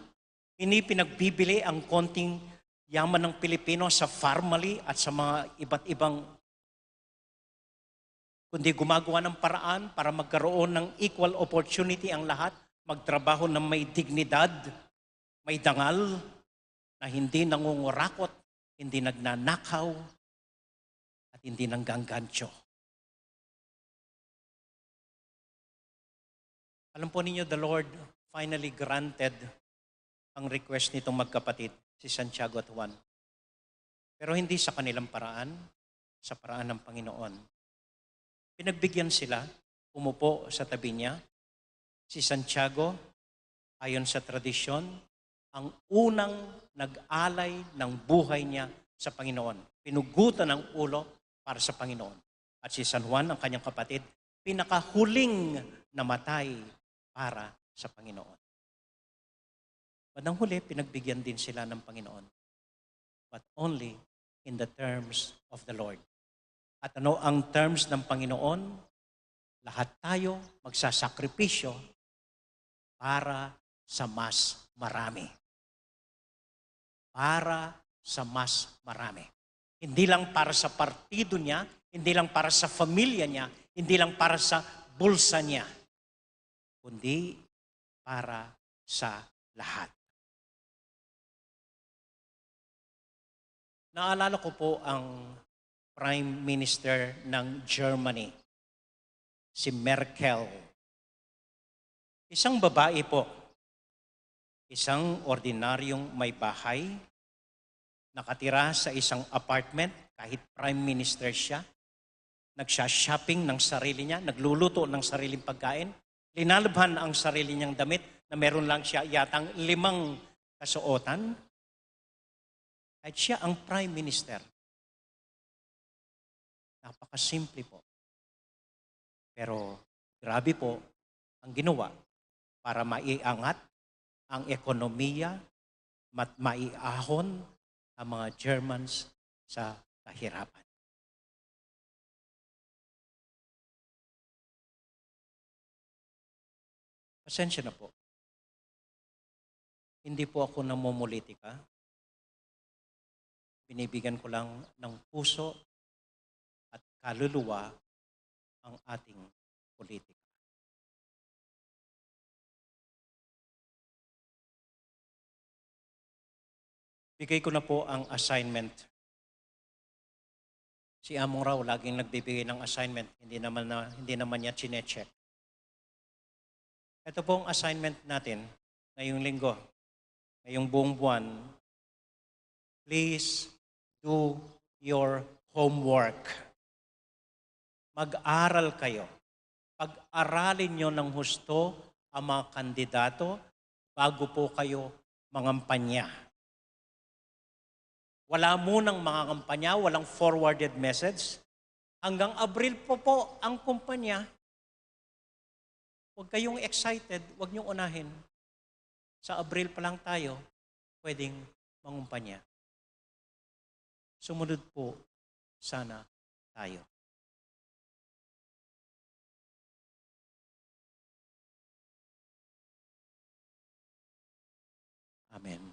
Speaker 3: Hindi pinagbibili ang konting yaman ng Pilipino sa family at sa mga iba't ibang, kundi gumagawa ng paraan para magkaroon ng equal opportunity ang lahat, magtrabaho ng may dignidad, may dangal, na hindi nangungurakot, hindi nagnanakaw, at hindi nangganggancho. Alam po ninyo, the Lord finally granted ang request nitong magkapatid, si Santiago at Juan. Pero hindi sa kanilang paraan, sa paraan ng Panginoon. Pinagbigyan sila, umupo sa tabi niya. Si Santiago, ayon sa tradisyon, ang unang nag-alay ng buhay niya sa Panginoon. Pinugutan ng ulo para sa Panginoon. At si San Juan, ang kanyang kapatid, pinakahuling namatay para sa Panginoon. Bandang huli, pinagbigyan din sila ng Panginoon. But only in the terms of the Lord. At ano ang terms ng Panginoon? Lahat tayo magsasakripisyo para sa mas marami. Para sa mas marami. Hindi lang para sa partido niya, hindi lang para sa pamilya niya, hindi lang para sa bulsa niya, kundi para sa lahat. Naalala ko po ang Prime Minister ng Germany, si Merkel. Isang babae po, isang ordinaryong may bahay, nakatira sa isang apartment, kahit Prime Minister siya, nagsha-shopping ng sarili niya, nagluluto ng sariling pagkain, linalabhan ang sarili niyang damit na meron lang siya yatang 5 kasuotan. Kahit siya ang Prime Minister. Napakasimple po. Pero grabe po ang ginawa para maiangat ang ekonomiya at maiahon ang mga Germans sa kahirapan. Pasensya na po. Hindi po ako namumulitika. Binibigyan ko lang ng puso at kaluluwa ang ating politika. Bigay ko na po ang assignment. Si Among Raul laging nagbibigay ng assignment, hindi naman niya chinecheck. Ito po ang assignment natin ngayong linggo, ngayong buong buwan. Please do your homework. Mag-aral kayo. Pag-aralin nyo ng husto ang mga kandidato bago po kayo mangampanya. Wala munang mga kampanya, walang forwarded message. Hanggang Abril po ang kumpanya. Huwag kayong excited, huwag niyong unahin. Sa Abril pa lang tayo, pwedeng mangumpanya. Sumunod po sana tayo. Amen.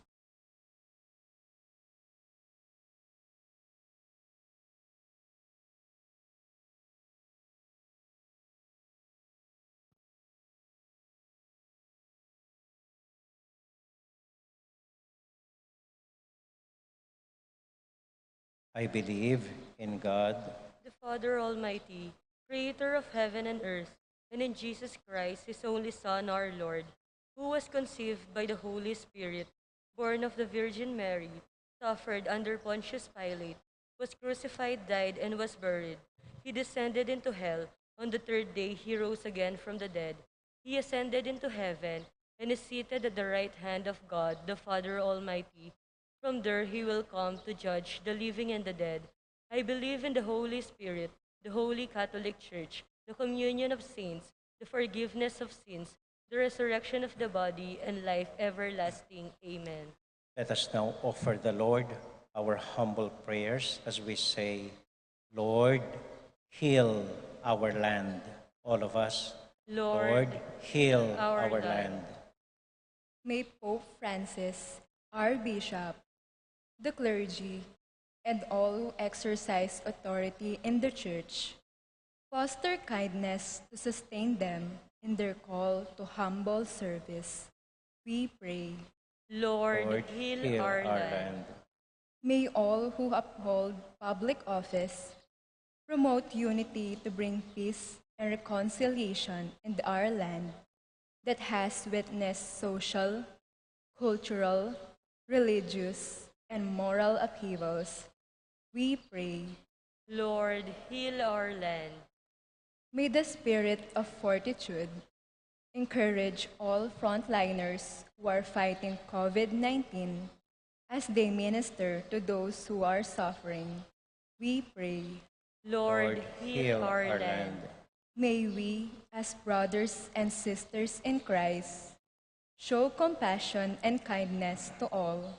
Speaker 3: I believe in God,
Speaker 2: The Father Almighty, creator of heaven and earth, and in Jesus Christ, his only Son, our Lord, who was conceived by the Holy Spirit, born of the Virgin Mary, suffered under Pontius Pilate, was crucified, died, and was buried. He descended into hell. On the third day, he rose again from the dead. He ascended into heaven and is seated at the right hand of God, the Father Almighty. From there, he will come to judge the living and the dead. I believe in the Holy Spirit, the Holy Catholic Church, the communion of saints, the forgiveness of sins, the resurrection of the body, and life everlasting. Amen.
Speaker 3: let us now offer the Lord our humble prayers as we say, Lord, heal our land. All of us.
Speaker 2: Lord,
Speaker 3: heal
Speaker 2: our
Speaker 3: our
Speaker 2: land.
Speaker 3: land.
Speaker 1: May Pope Francis, our Bishop, the clergy, and all who exercise authority in the Church foster kindness to sustain them in their call to humble service. We pray.
Speaker 2: Lord, heal our land.
Speaker 3: land.
Speaker 1: May all who uphold public office promote unity to bring peace and reconciliation in our land that has witnessed social, cultural, religious, and moral upheavals. We pray.
Speaker 2: Lord, heal our land.
Speaker 1: May the spirit of fortitude encourage all frontliners who are fighting COVID-19 as they minister to those who are suffering. We pray.
Speaker 2: Lord, heal our land.
Speaker 1: May we, as brothers and sisters in Christ, show compassion and kindness to all,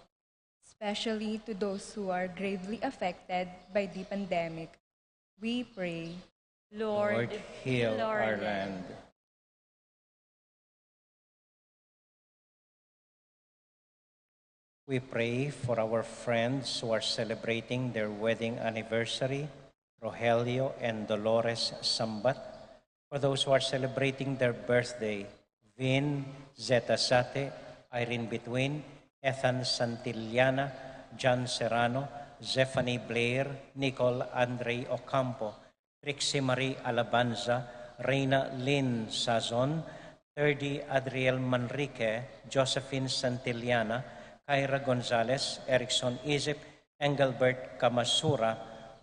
Speaker 1: especially to those who are gravely affected by the pandemic. We pray.
Speaker 2: Lord,
Speaker 3: heal our land. We pray for our friends who are celebrating their wedding anniversary, Rogelio and Dolores Sambat. For those who are celebrating their birthday, Vin Zeta Sate, Irene Between, Ethan Santillana, John Serrano, Zephanie Blair, Nicole Andre Ocampo, Trixie Marie Alabanza, Reina Lynn Sazon, Erdi Adriel Manrique, Josephine Santillana, Kyra Gonzalez, Erickson Izip, Engelbert Kamasura,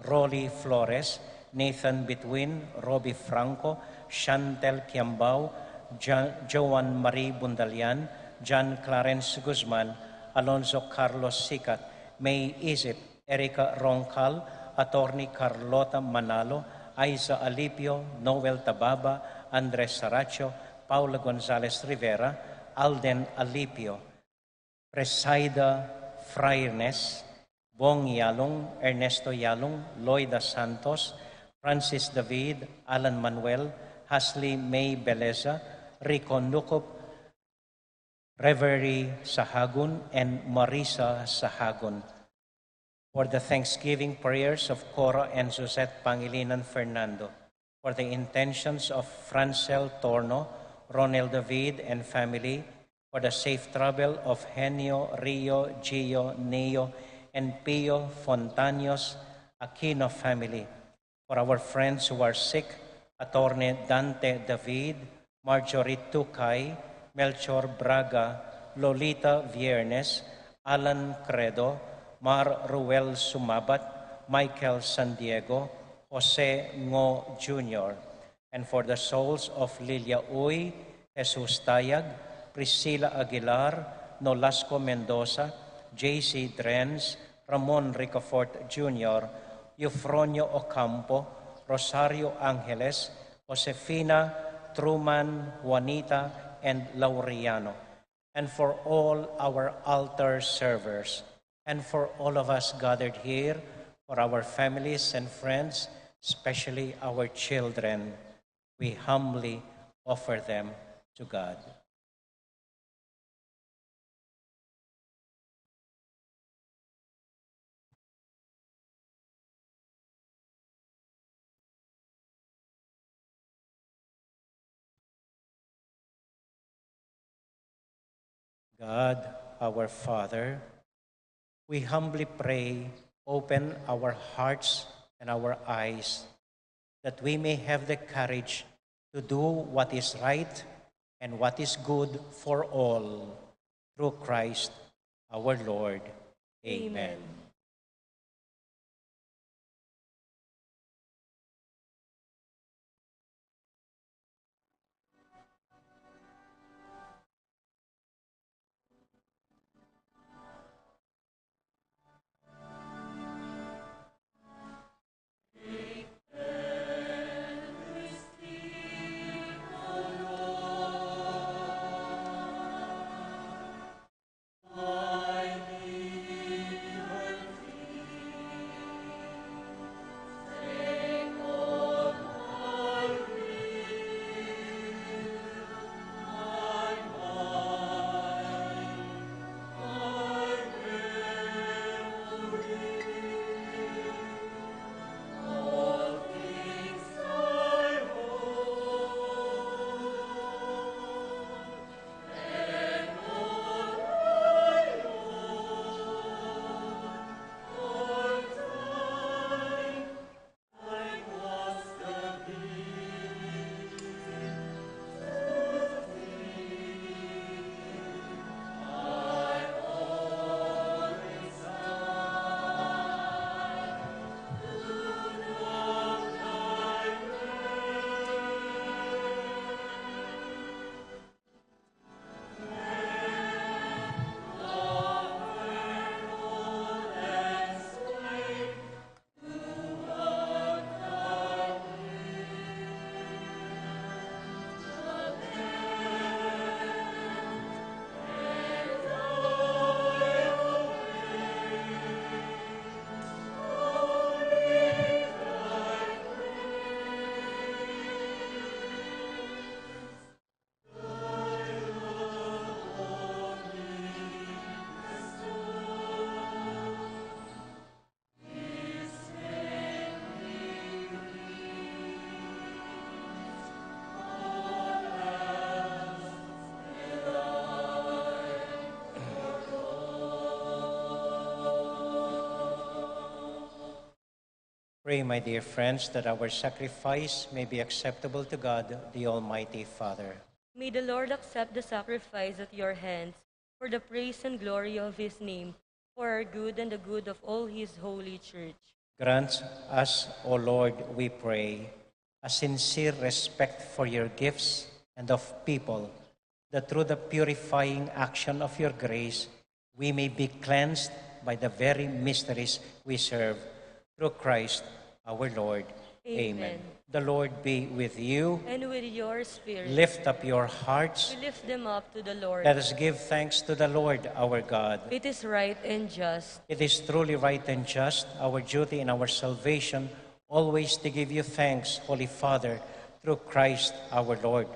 Speaker 3: Rolly Flores, Nathan Between, Robbie Franco, Chantel Kiambao, Joan Marie Bundalian, John Clarence Guzman, Alonzo Carlos Sicat, May Izip, Erica Roncal, Attorney Carlota Manalo, Aiza Alipio, Noel Tababa, Andres Saracho, Paula Gonzalez Rivera, Alden Alipio, Presider Frairnes, Bong Yalong, Ernesto Yalong, Loida Santos, Francis David, Alan Manuel, Hasley May Beleza, Rico Nucop, Reverie Sahagun and Marisa Sahagun. For the Thanksgiving prayers of Cora and Suzette Pangilinan Fernando. For the intentions of Francel Torno, Ronel David and family. For the safe travel of Henio, Rio, Gio, Neo, and Pio Fontaños Aquino family. For our friends who are sick, Attorney Dante David, Marjorie Tukay, Melchor Braga, Lolita Viernes, Alan Credo, Mar Ruel Sumabat, Michael San Diego, Jose Ngo Jr., and for the souls of Lilia Uy, Jesus Tayag, Priscilla Aguilar, Nolasco Mendoza, J.C. Drens, Ramon Ricafort Jr., Eufronio Ocampo, Rosario Angeles, Josefina, Truman, Juanita, and Laureano, and for all our altar servers, and for all of us gathered here, for our families and friends, especially our children, we humbly offer them to God. God, our Father, we humbly pray, open our hearts and our eyes, that we may have the courage to do what is right and what is good for all, through Christ our Lord. Amen. Pray, my dear friends, that our sacrifice may be acceptable to God, the Almighty Father.
Speaker 2: May the Lord accept the sacrifice at your hands for the praise and glory of his name, for our good and the good of all his holy church.
Speaker 3: Grant us, O Lord, we pray, a sincere respect for your gifts and of people, that through the purifying action of your grace, we may be cleansed by the very mysteries we serve. Through Christ our Lord.
Speaker 2: Amen.
Speaker 3: The Lord be with you.
Speaker 2: And with your spirit,
Speaker 3: Lift up your hearts.
Speaker 2: we lift them up to the Lord.
Speaker 3: Let us give thanks to the Lord our God.
Speaker 2: It is right and just.
Speaker 3: It is truly right and just, our duty and our salvation, always to give you thanks, Holy Father, through Christ our Lord.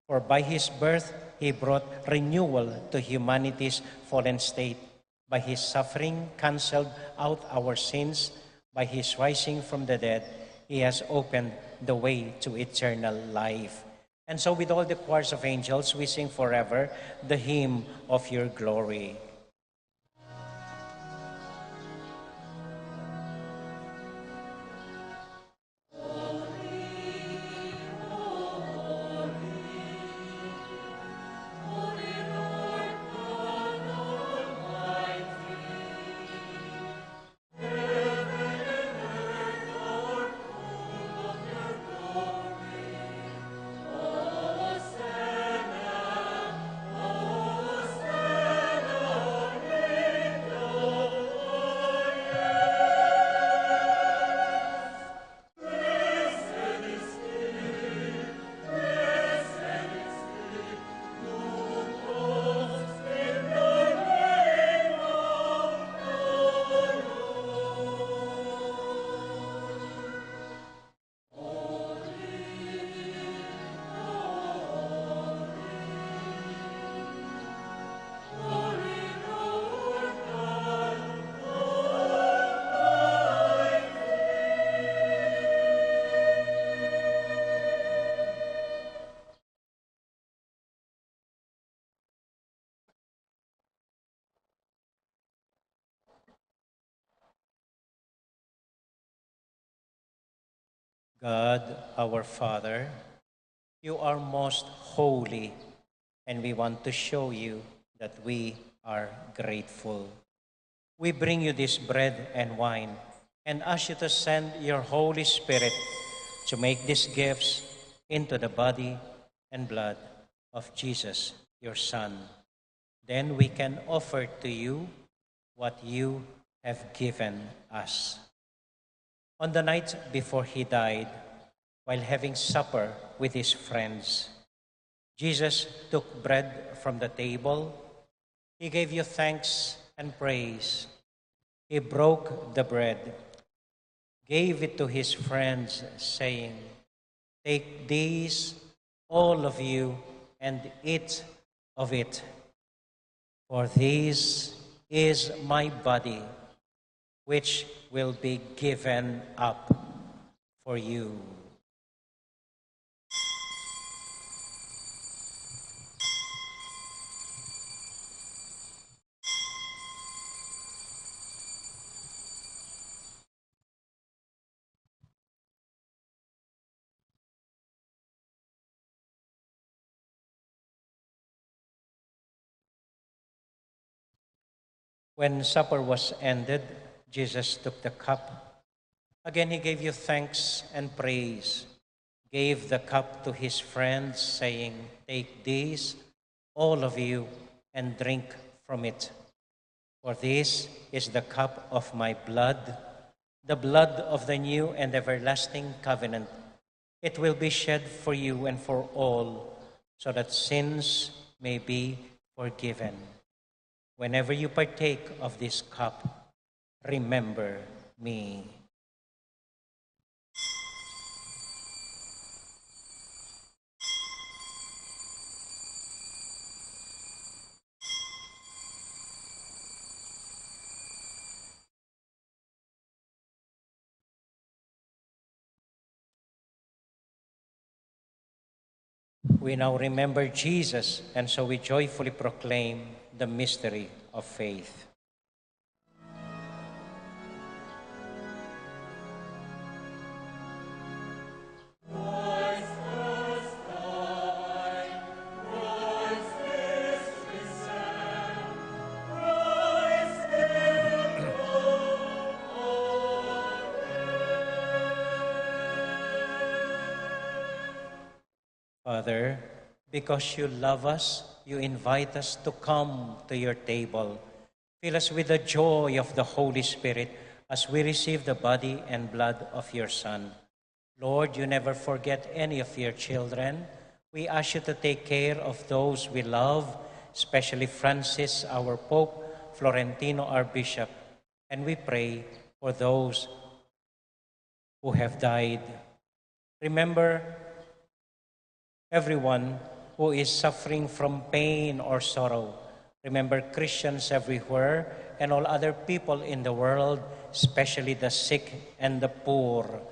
Speaker 3: For by his birth he brought renewal to humanity's fallen state. By his suffering canceled out our sins. By his rising from the dead, he has opened the way to eternal life. And so with all the choirs of angels, we sing forever the hymn of your glory. God, our Father, you are most holy, and we want to show you that we are grateful. We bring you this bread and wine and ask you to send your Holy Spirit to make these gifts into the body and blood of Jesus, your Son. Then we can offer to you what you have given us. On the night before he died, while having supper with his friends, Jesus took bread from the table. He gave you thanks and praise. He broke the bread, gave it to his friends, saying, "Take these, all of you, and eat of it. For this is my body, which will be given up for you." When supper was ended, Jesus took the cup. Again, he gave you thanks and praise, gave the cup to his friends, saying, "Take this, all of you, and drink from it. For this is the cup of my blood, the blood of the new and everlasting covenant. It will be shed for you and for all, so that sins may be forgiven. Whenever you partake of this cup, remember me." We now remember Jesus, and so we joyfully proclaim the mystery of faith. Father, because you love us, you invite us to come to your table. Fill us with the joy of the Holy Spirit as we receive the body and blood of your Son. Lord, you never forget any of your children. We ask you to take care of those we love, especially Francis, our Pope, Florentino, our Bishop, and we pray for those who have died. Remember everyone who is suffering from pain or sorrow. Remember Christians everywhere and all other people in the world, especially the sick and the poor.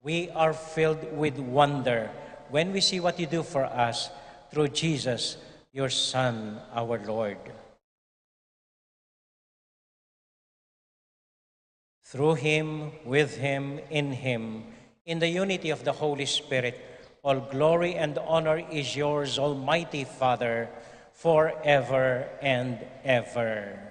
Speaker 3: We are filled with wonder when we see what you do for us through Jesus, your Son, our Lord. Through him, with him, in the unity of the Holy Spirit, all glory and honor is yours, Almighty Father, forever and ever.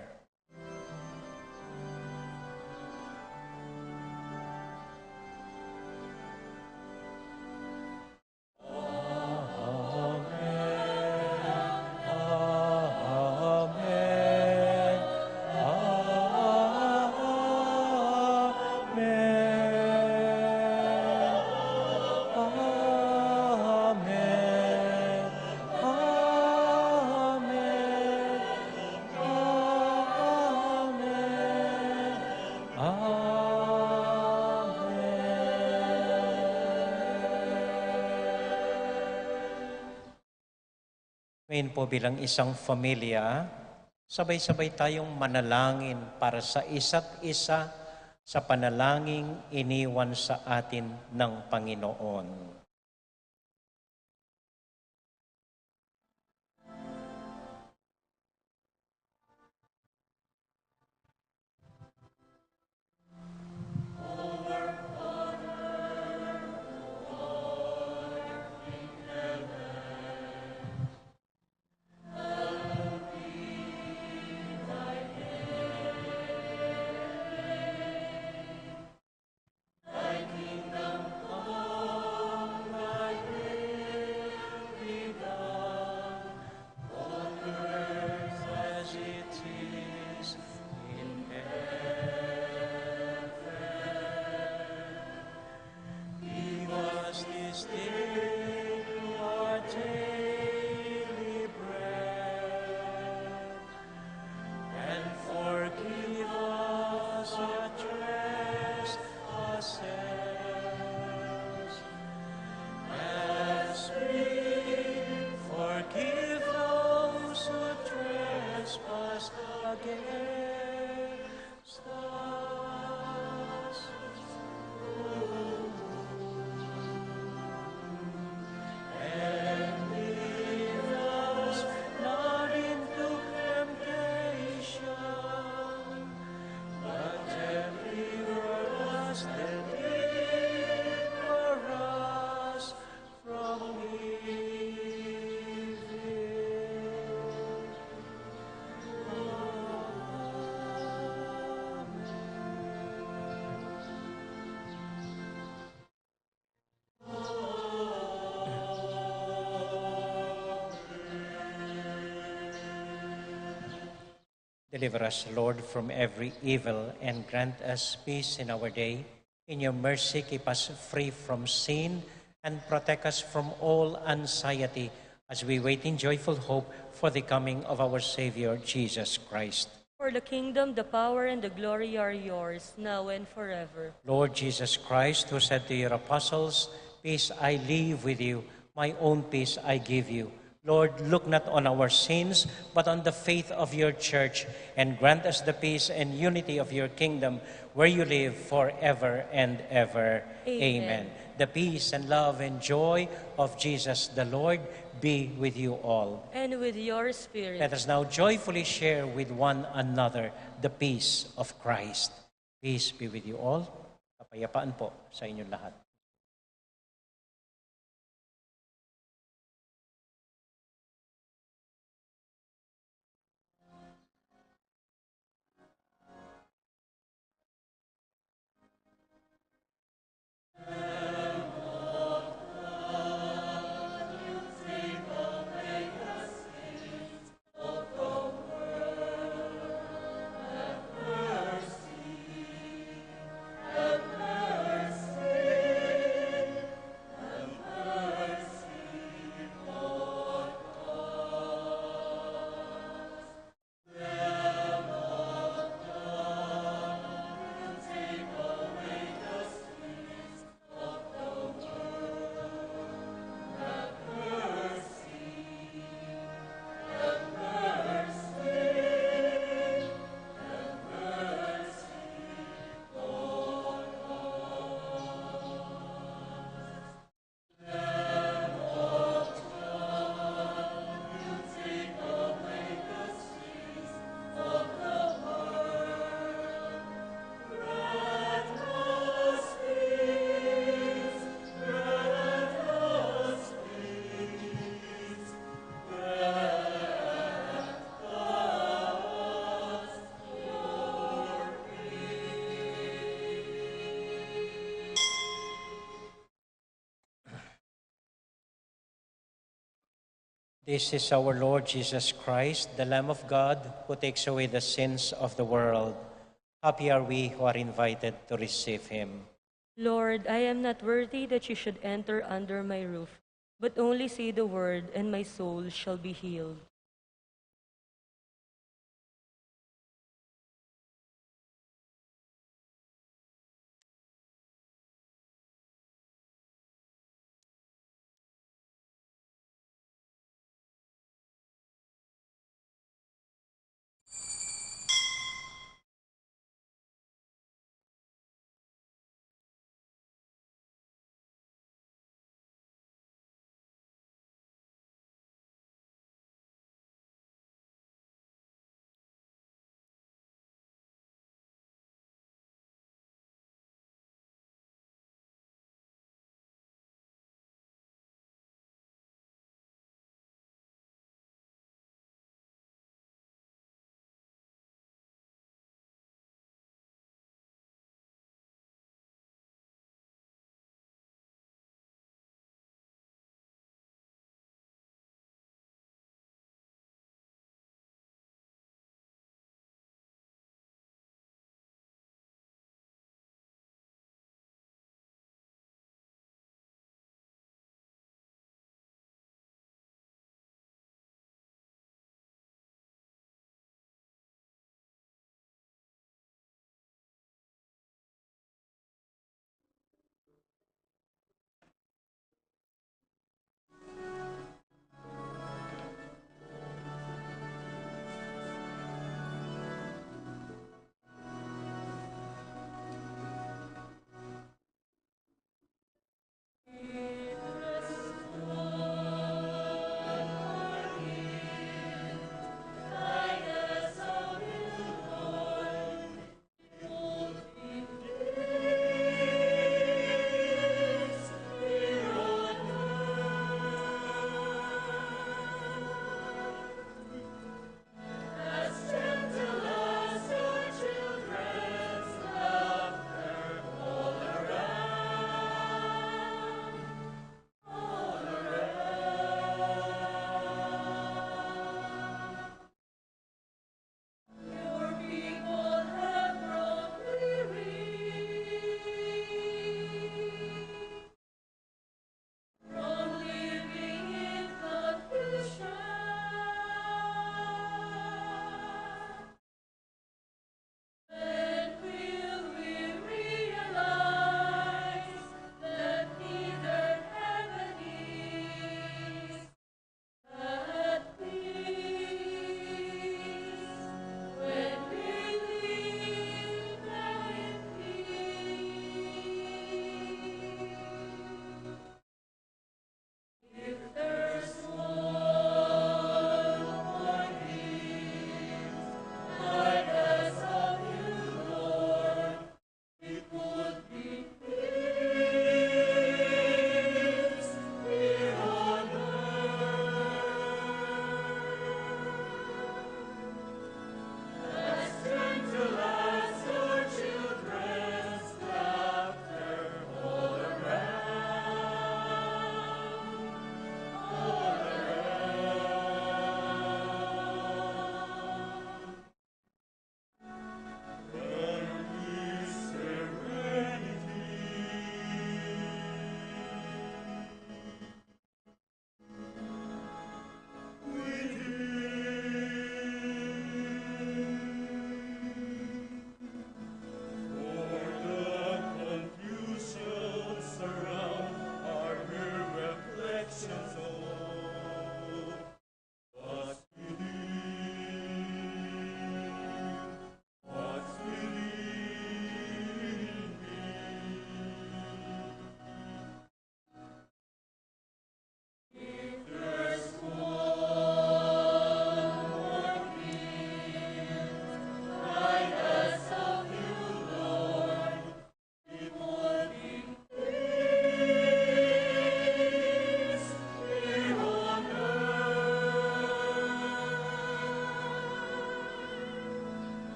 Speaker 3: Ngayon po bilang isang pamilya, sabay-sabay tayong manalangin para sa isa't isa sa panalangin iniwan sa atin ng Panginoon. Deliver us, Lord, from every evil and grant us peace in our day. In your mercy, keep us free from sin and protect us from all anxiety as we wait in joyful hope for the coming of our Savior, Jesus Christ.
Speaker 2: For the kingdom, the power, and the glory are yours, now and forever.
Speaker 3: Lord Jesus Christ, who said to your apostles, "Peace I leave with you, my own peace I give you." Lord, look not on our sins, but on the faith of your church, and grant us the peace and unity of your kingdom, where you live forever and ever.
Speaker 2: Amen.
Speaker 3: The peace and love and joy of Jesus the Lord be with you all.
Speaker 2: And with your spirit.
Speaker 3: Let us now joyfully share with one another the peace of Christ. Peace be with you all. Kapayapaan po sa inyong lahat. This is our Lord Jesus Christ, the Lamb of God, who takes away the sins of the world. Happy are we who are invited to receive him.
Speaker 2: Lord, I am not worthy that you should enter under my roof, but only say the word, and my soul shall be healed.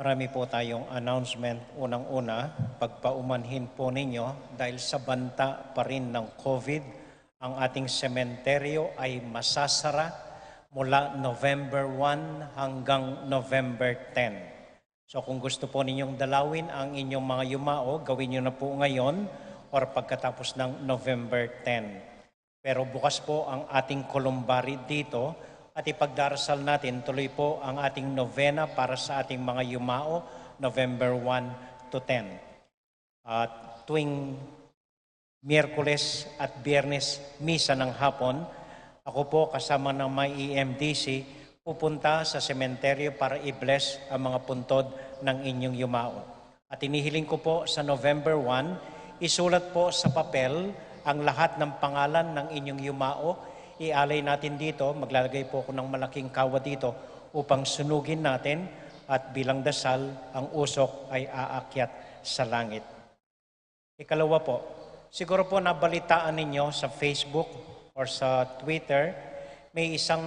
Speaker 3: Marami po tayong announcement. Unang-una, pagpaumanhin po ninyo dahil sa banta pa rin ng COVID, ang ating sementeryo ay masasara mula November 1 hanggang November 10. So kung gusto po ninyong dalawin ang inyong mga yumao, gawin nyo na po ngayon or pagkatapos ng November 10. Pero bukas po ang ating columbari dito at ipagdarasal natin tuloy po ang ating novena para sa ating mga yumao, November 1 to 10. At tuwing Miyerkules at Biyernes, misa ng hapon, ako po kasama ng may EMDC, pupunta sa sementeryo para i-bless ang mga puntod ng inyong yumao. At inihiling ko po sa November 1, isulat po sa papel ang lahat ng pangalan ng inyong yumao. Ialay natin dito, maglalagay po ako ng malaking kawa dito upang sunugin natin at bilang dasal, ang usok ay aakyat sa langit. Ikalawa po, siguro po nabalitaan ninyo sa Facebook or sa Twitter, may isang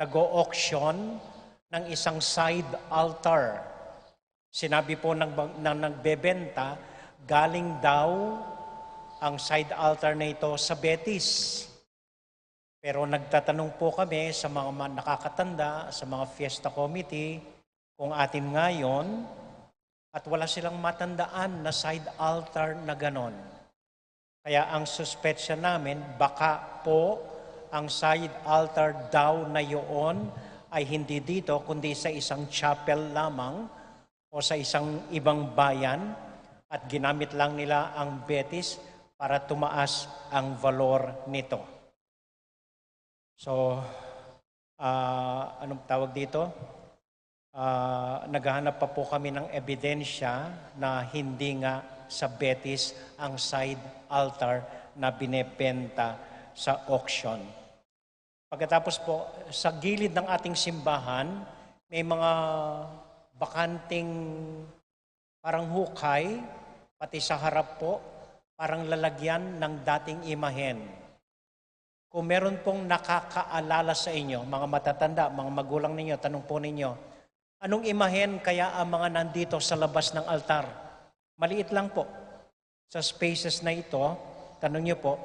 Speaker 3: nag-o-auction ng isang side altar. Sinabi po ng nagbebenta, galing daw ang side altar na ito sa Betis. Pero nagtatanong po kami sa mga nakakatanda, sa mga fiesta committee, kung atin ngayon, at wala silang matandaan na side altar na ganon. Kaya ang suspetsya namin, baka po ang side altar daw na yun ay hindi dito, kundi sa isang chapel lamang o sa isang ibang bayan at ginamit lang nila ang Betis para tumaas ang valor nito. So, anong tawag dito? Naghahanap pa po kami ng ebidensya na hindi nga sa Betis ang side altar na binebenta sa auction. Pagkatapos po, sa gilid ng ating simbahan, may mga bakanting parang hukay, pati sa harap po, parang lalagyan ng dating imahen. Kung meron pong nakakaalala sa inyo, mga matatanda, mga magulang ninyo, tanong po ninyo, anong imahen kaya ang mga nandito sa labas ng altar? Maliit lang po. Sa spaces na ito, tanong niyo po,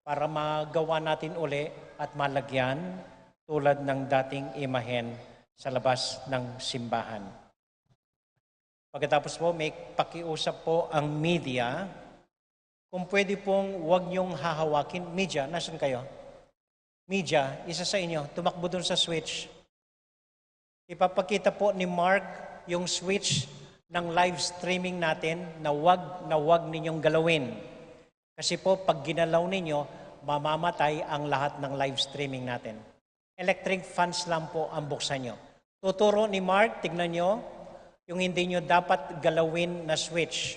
Speaker 3: para magawa natin uli at malagyan tulad ng dating imahen sa labas ng simbahan. Pagkatapos po, may pakiusap po ang media. Kung pwede pong huwag niyong hahawakin. Media, nasan kayo? Media, isa sa inyo, tumakbo dun sa switch. Ipapakita po ni Mark yung switch ng live streaming natin na wag ninyong galawin. Kasi po, pag ginalaw ninyo, mamamatay ang lahat ng live streaming natin. Electric fans lang po ang buksan nyo. Tuturo ni Mark, tignan nyo, yung hindi nyo dapat galawin na switch.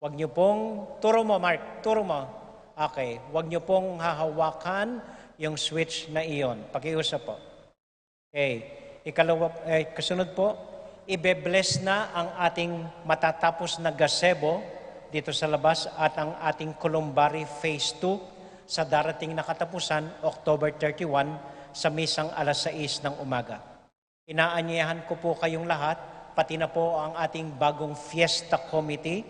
Speaker 3: Wag nyo pong, turo mo Mark, turo mo. Okay, wag nyo pong hahawakan yung switch na iyon. Pakiusap po. Okay, kasunod po, ibe-bless na ang ating matatapos na gazebo dito sa labas at ang ating columbari phase 2 sa darating na katapusan, October 31, sa misang alas 6 ng umaga. Inaanyayahan ko po kayong lahat, pati na po ang ating bagong fiesta committee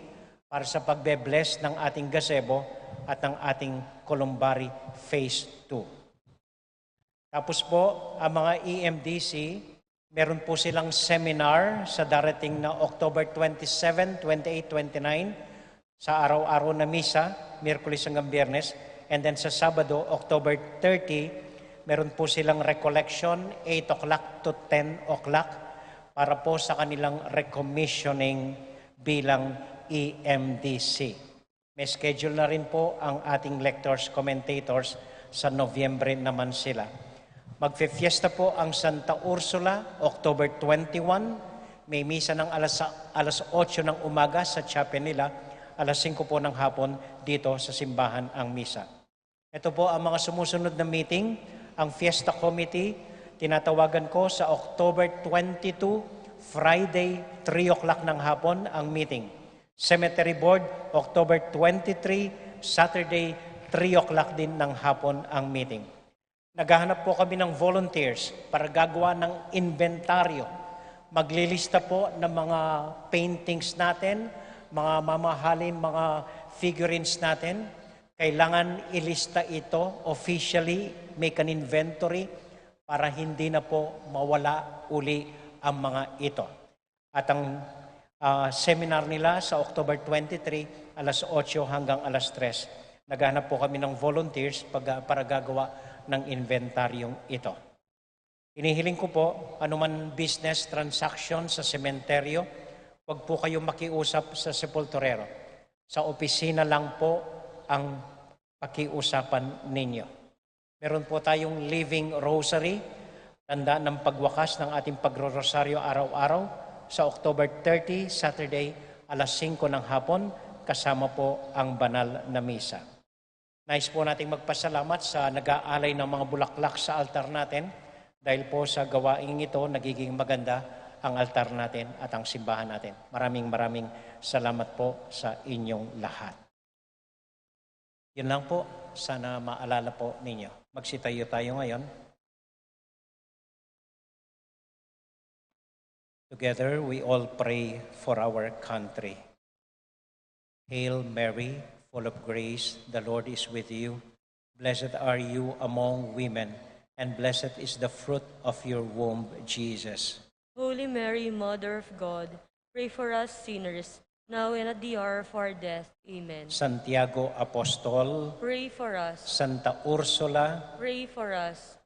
Speaker 3: para sa pagbe-bless ng ating gazebo at ng ating columbari phase 2. Tapos po, ang mga EMDC, meron po silang seminar sa darating na October 27, 28, 29 sa araw-araw na misa, Miyerkules hanggang Biyernes. And then sa Sabado, October 30, meron po silang recollection, 8 o'clock to 10 o'clock para po sa kanilang recommissioning bilang EMDC. May schedule na rin po ang ating lectors, commentators sa Nobyembre naman sila. Magfe-fiesta po ang Santa Ursula, October 21. May misa ng alas 8 ng umaga sa chapel nila, alas 5 po ng hapon dito sa simbahan ang misa. Ito po ang mga sumusunod na meeting. Ang Fiesta Committee, tinatawagan ko sa October 22, Friday, 3 o'clock ng hapon ang meeting. Cemetery Board, October 23, Saturday, 3 o'clock din ng hapon ang meeting. Naghahanap po kami ng volunteers para gagawa ng inventaryo maglilista po ng mga paintings natin, mga mamahalin, mga figurines natin. Kailangan ilista ito officially, make an inventory para hindi na po mawala uli ang mga ito. At ang seminar nila sa October 23, alas 8 hanggang alas 3. Naghanap po kami ng volunteers para gagawa ng inventaryong ito. Inihiling ko po, anuman business transaction sa sementeryo, huwag po kayong makiusap sa sepulturero. Sa opisina lang po ang pakiusapan ninyo. Meron po tayong living rosary, tanda ng pagwakas ng ating pagrorosaryo araw-araw sa October 30, Saturday, alas 5 ng hapon, kasama po ang banal na misa. Nais po nating magpasalamat sa nag-aalay ng mga bulaklak sa altar natin. Dahil po sa gawaing ito, nagiging maganda ang altar natin at ang simbahan natin. Maraming salamat po sa inyong lahat. Yun lang po. Sana maalala po ninyo. Magsitayo tayo ngayon. Together, we all pray for our country. Hail Mary, full of grace, the Lord is with you. Blessed are you among women, and blessed is the fruit of your womb, Jesus.
Speaker 2: Holy Mary, Mother of God, pray for us sinners, now and at the hour of our death. Amen.
Speaker 3: Santiago Apostol,
Speaker 2: Pray for us.
Speaker 3: Santa Ursula,
Speaker 2: Pray for us.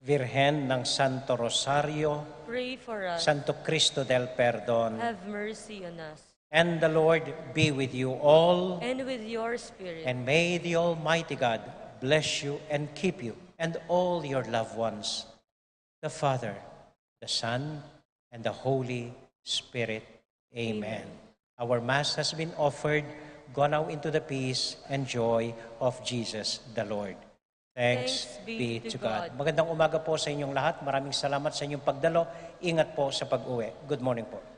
Speaker 3: Virhen ng Santo Rosario,
Speaker 2: Pray for us.
Speaker 3: Santo Cristo del Perdon,
Speaker 2: Have mercy on us.
Speaker 3: and the Lord be with you all,
Speaker 2: And with your spirit.
Speaker 3: and may the Almighty God bless you and keep you, and all your loved ones, the Father, the Son, and the Holy Spirit. Amen. Our Mass has been offered. Go now into the peace and joy of Jesus the Lord. Thanks be to God. Magandang umaga po sa inyong lahat. Maraming salamat sa inyong pagdalo. Ingat po sa pag-uwi. Good morning po.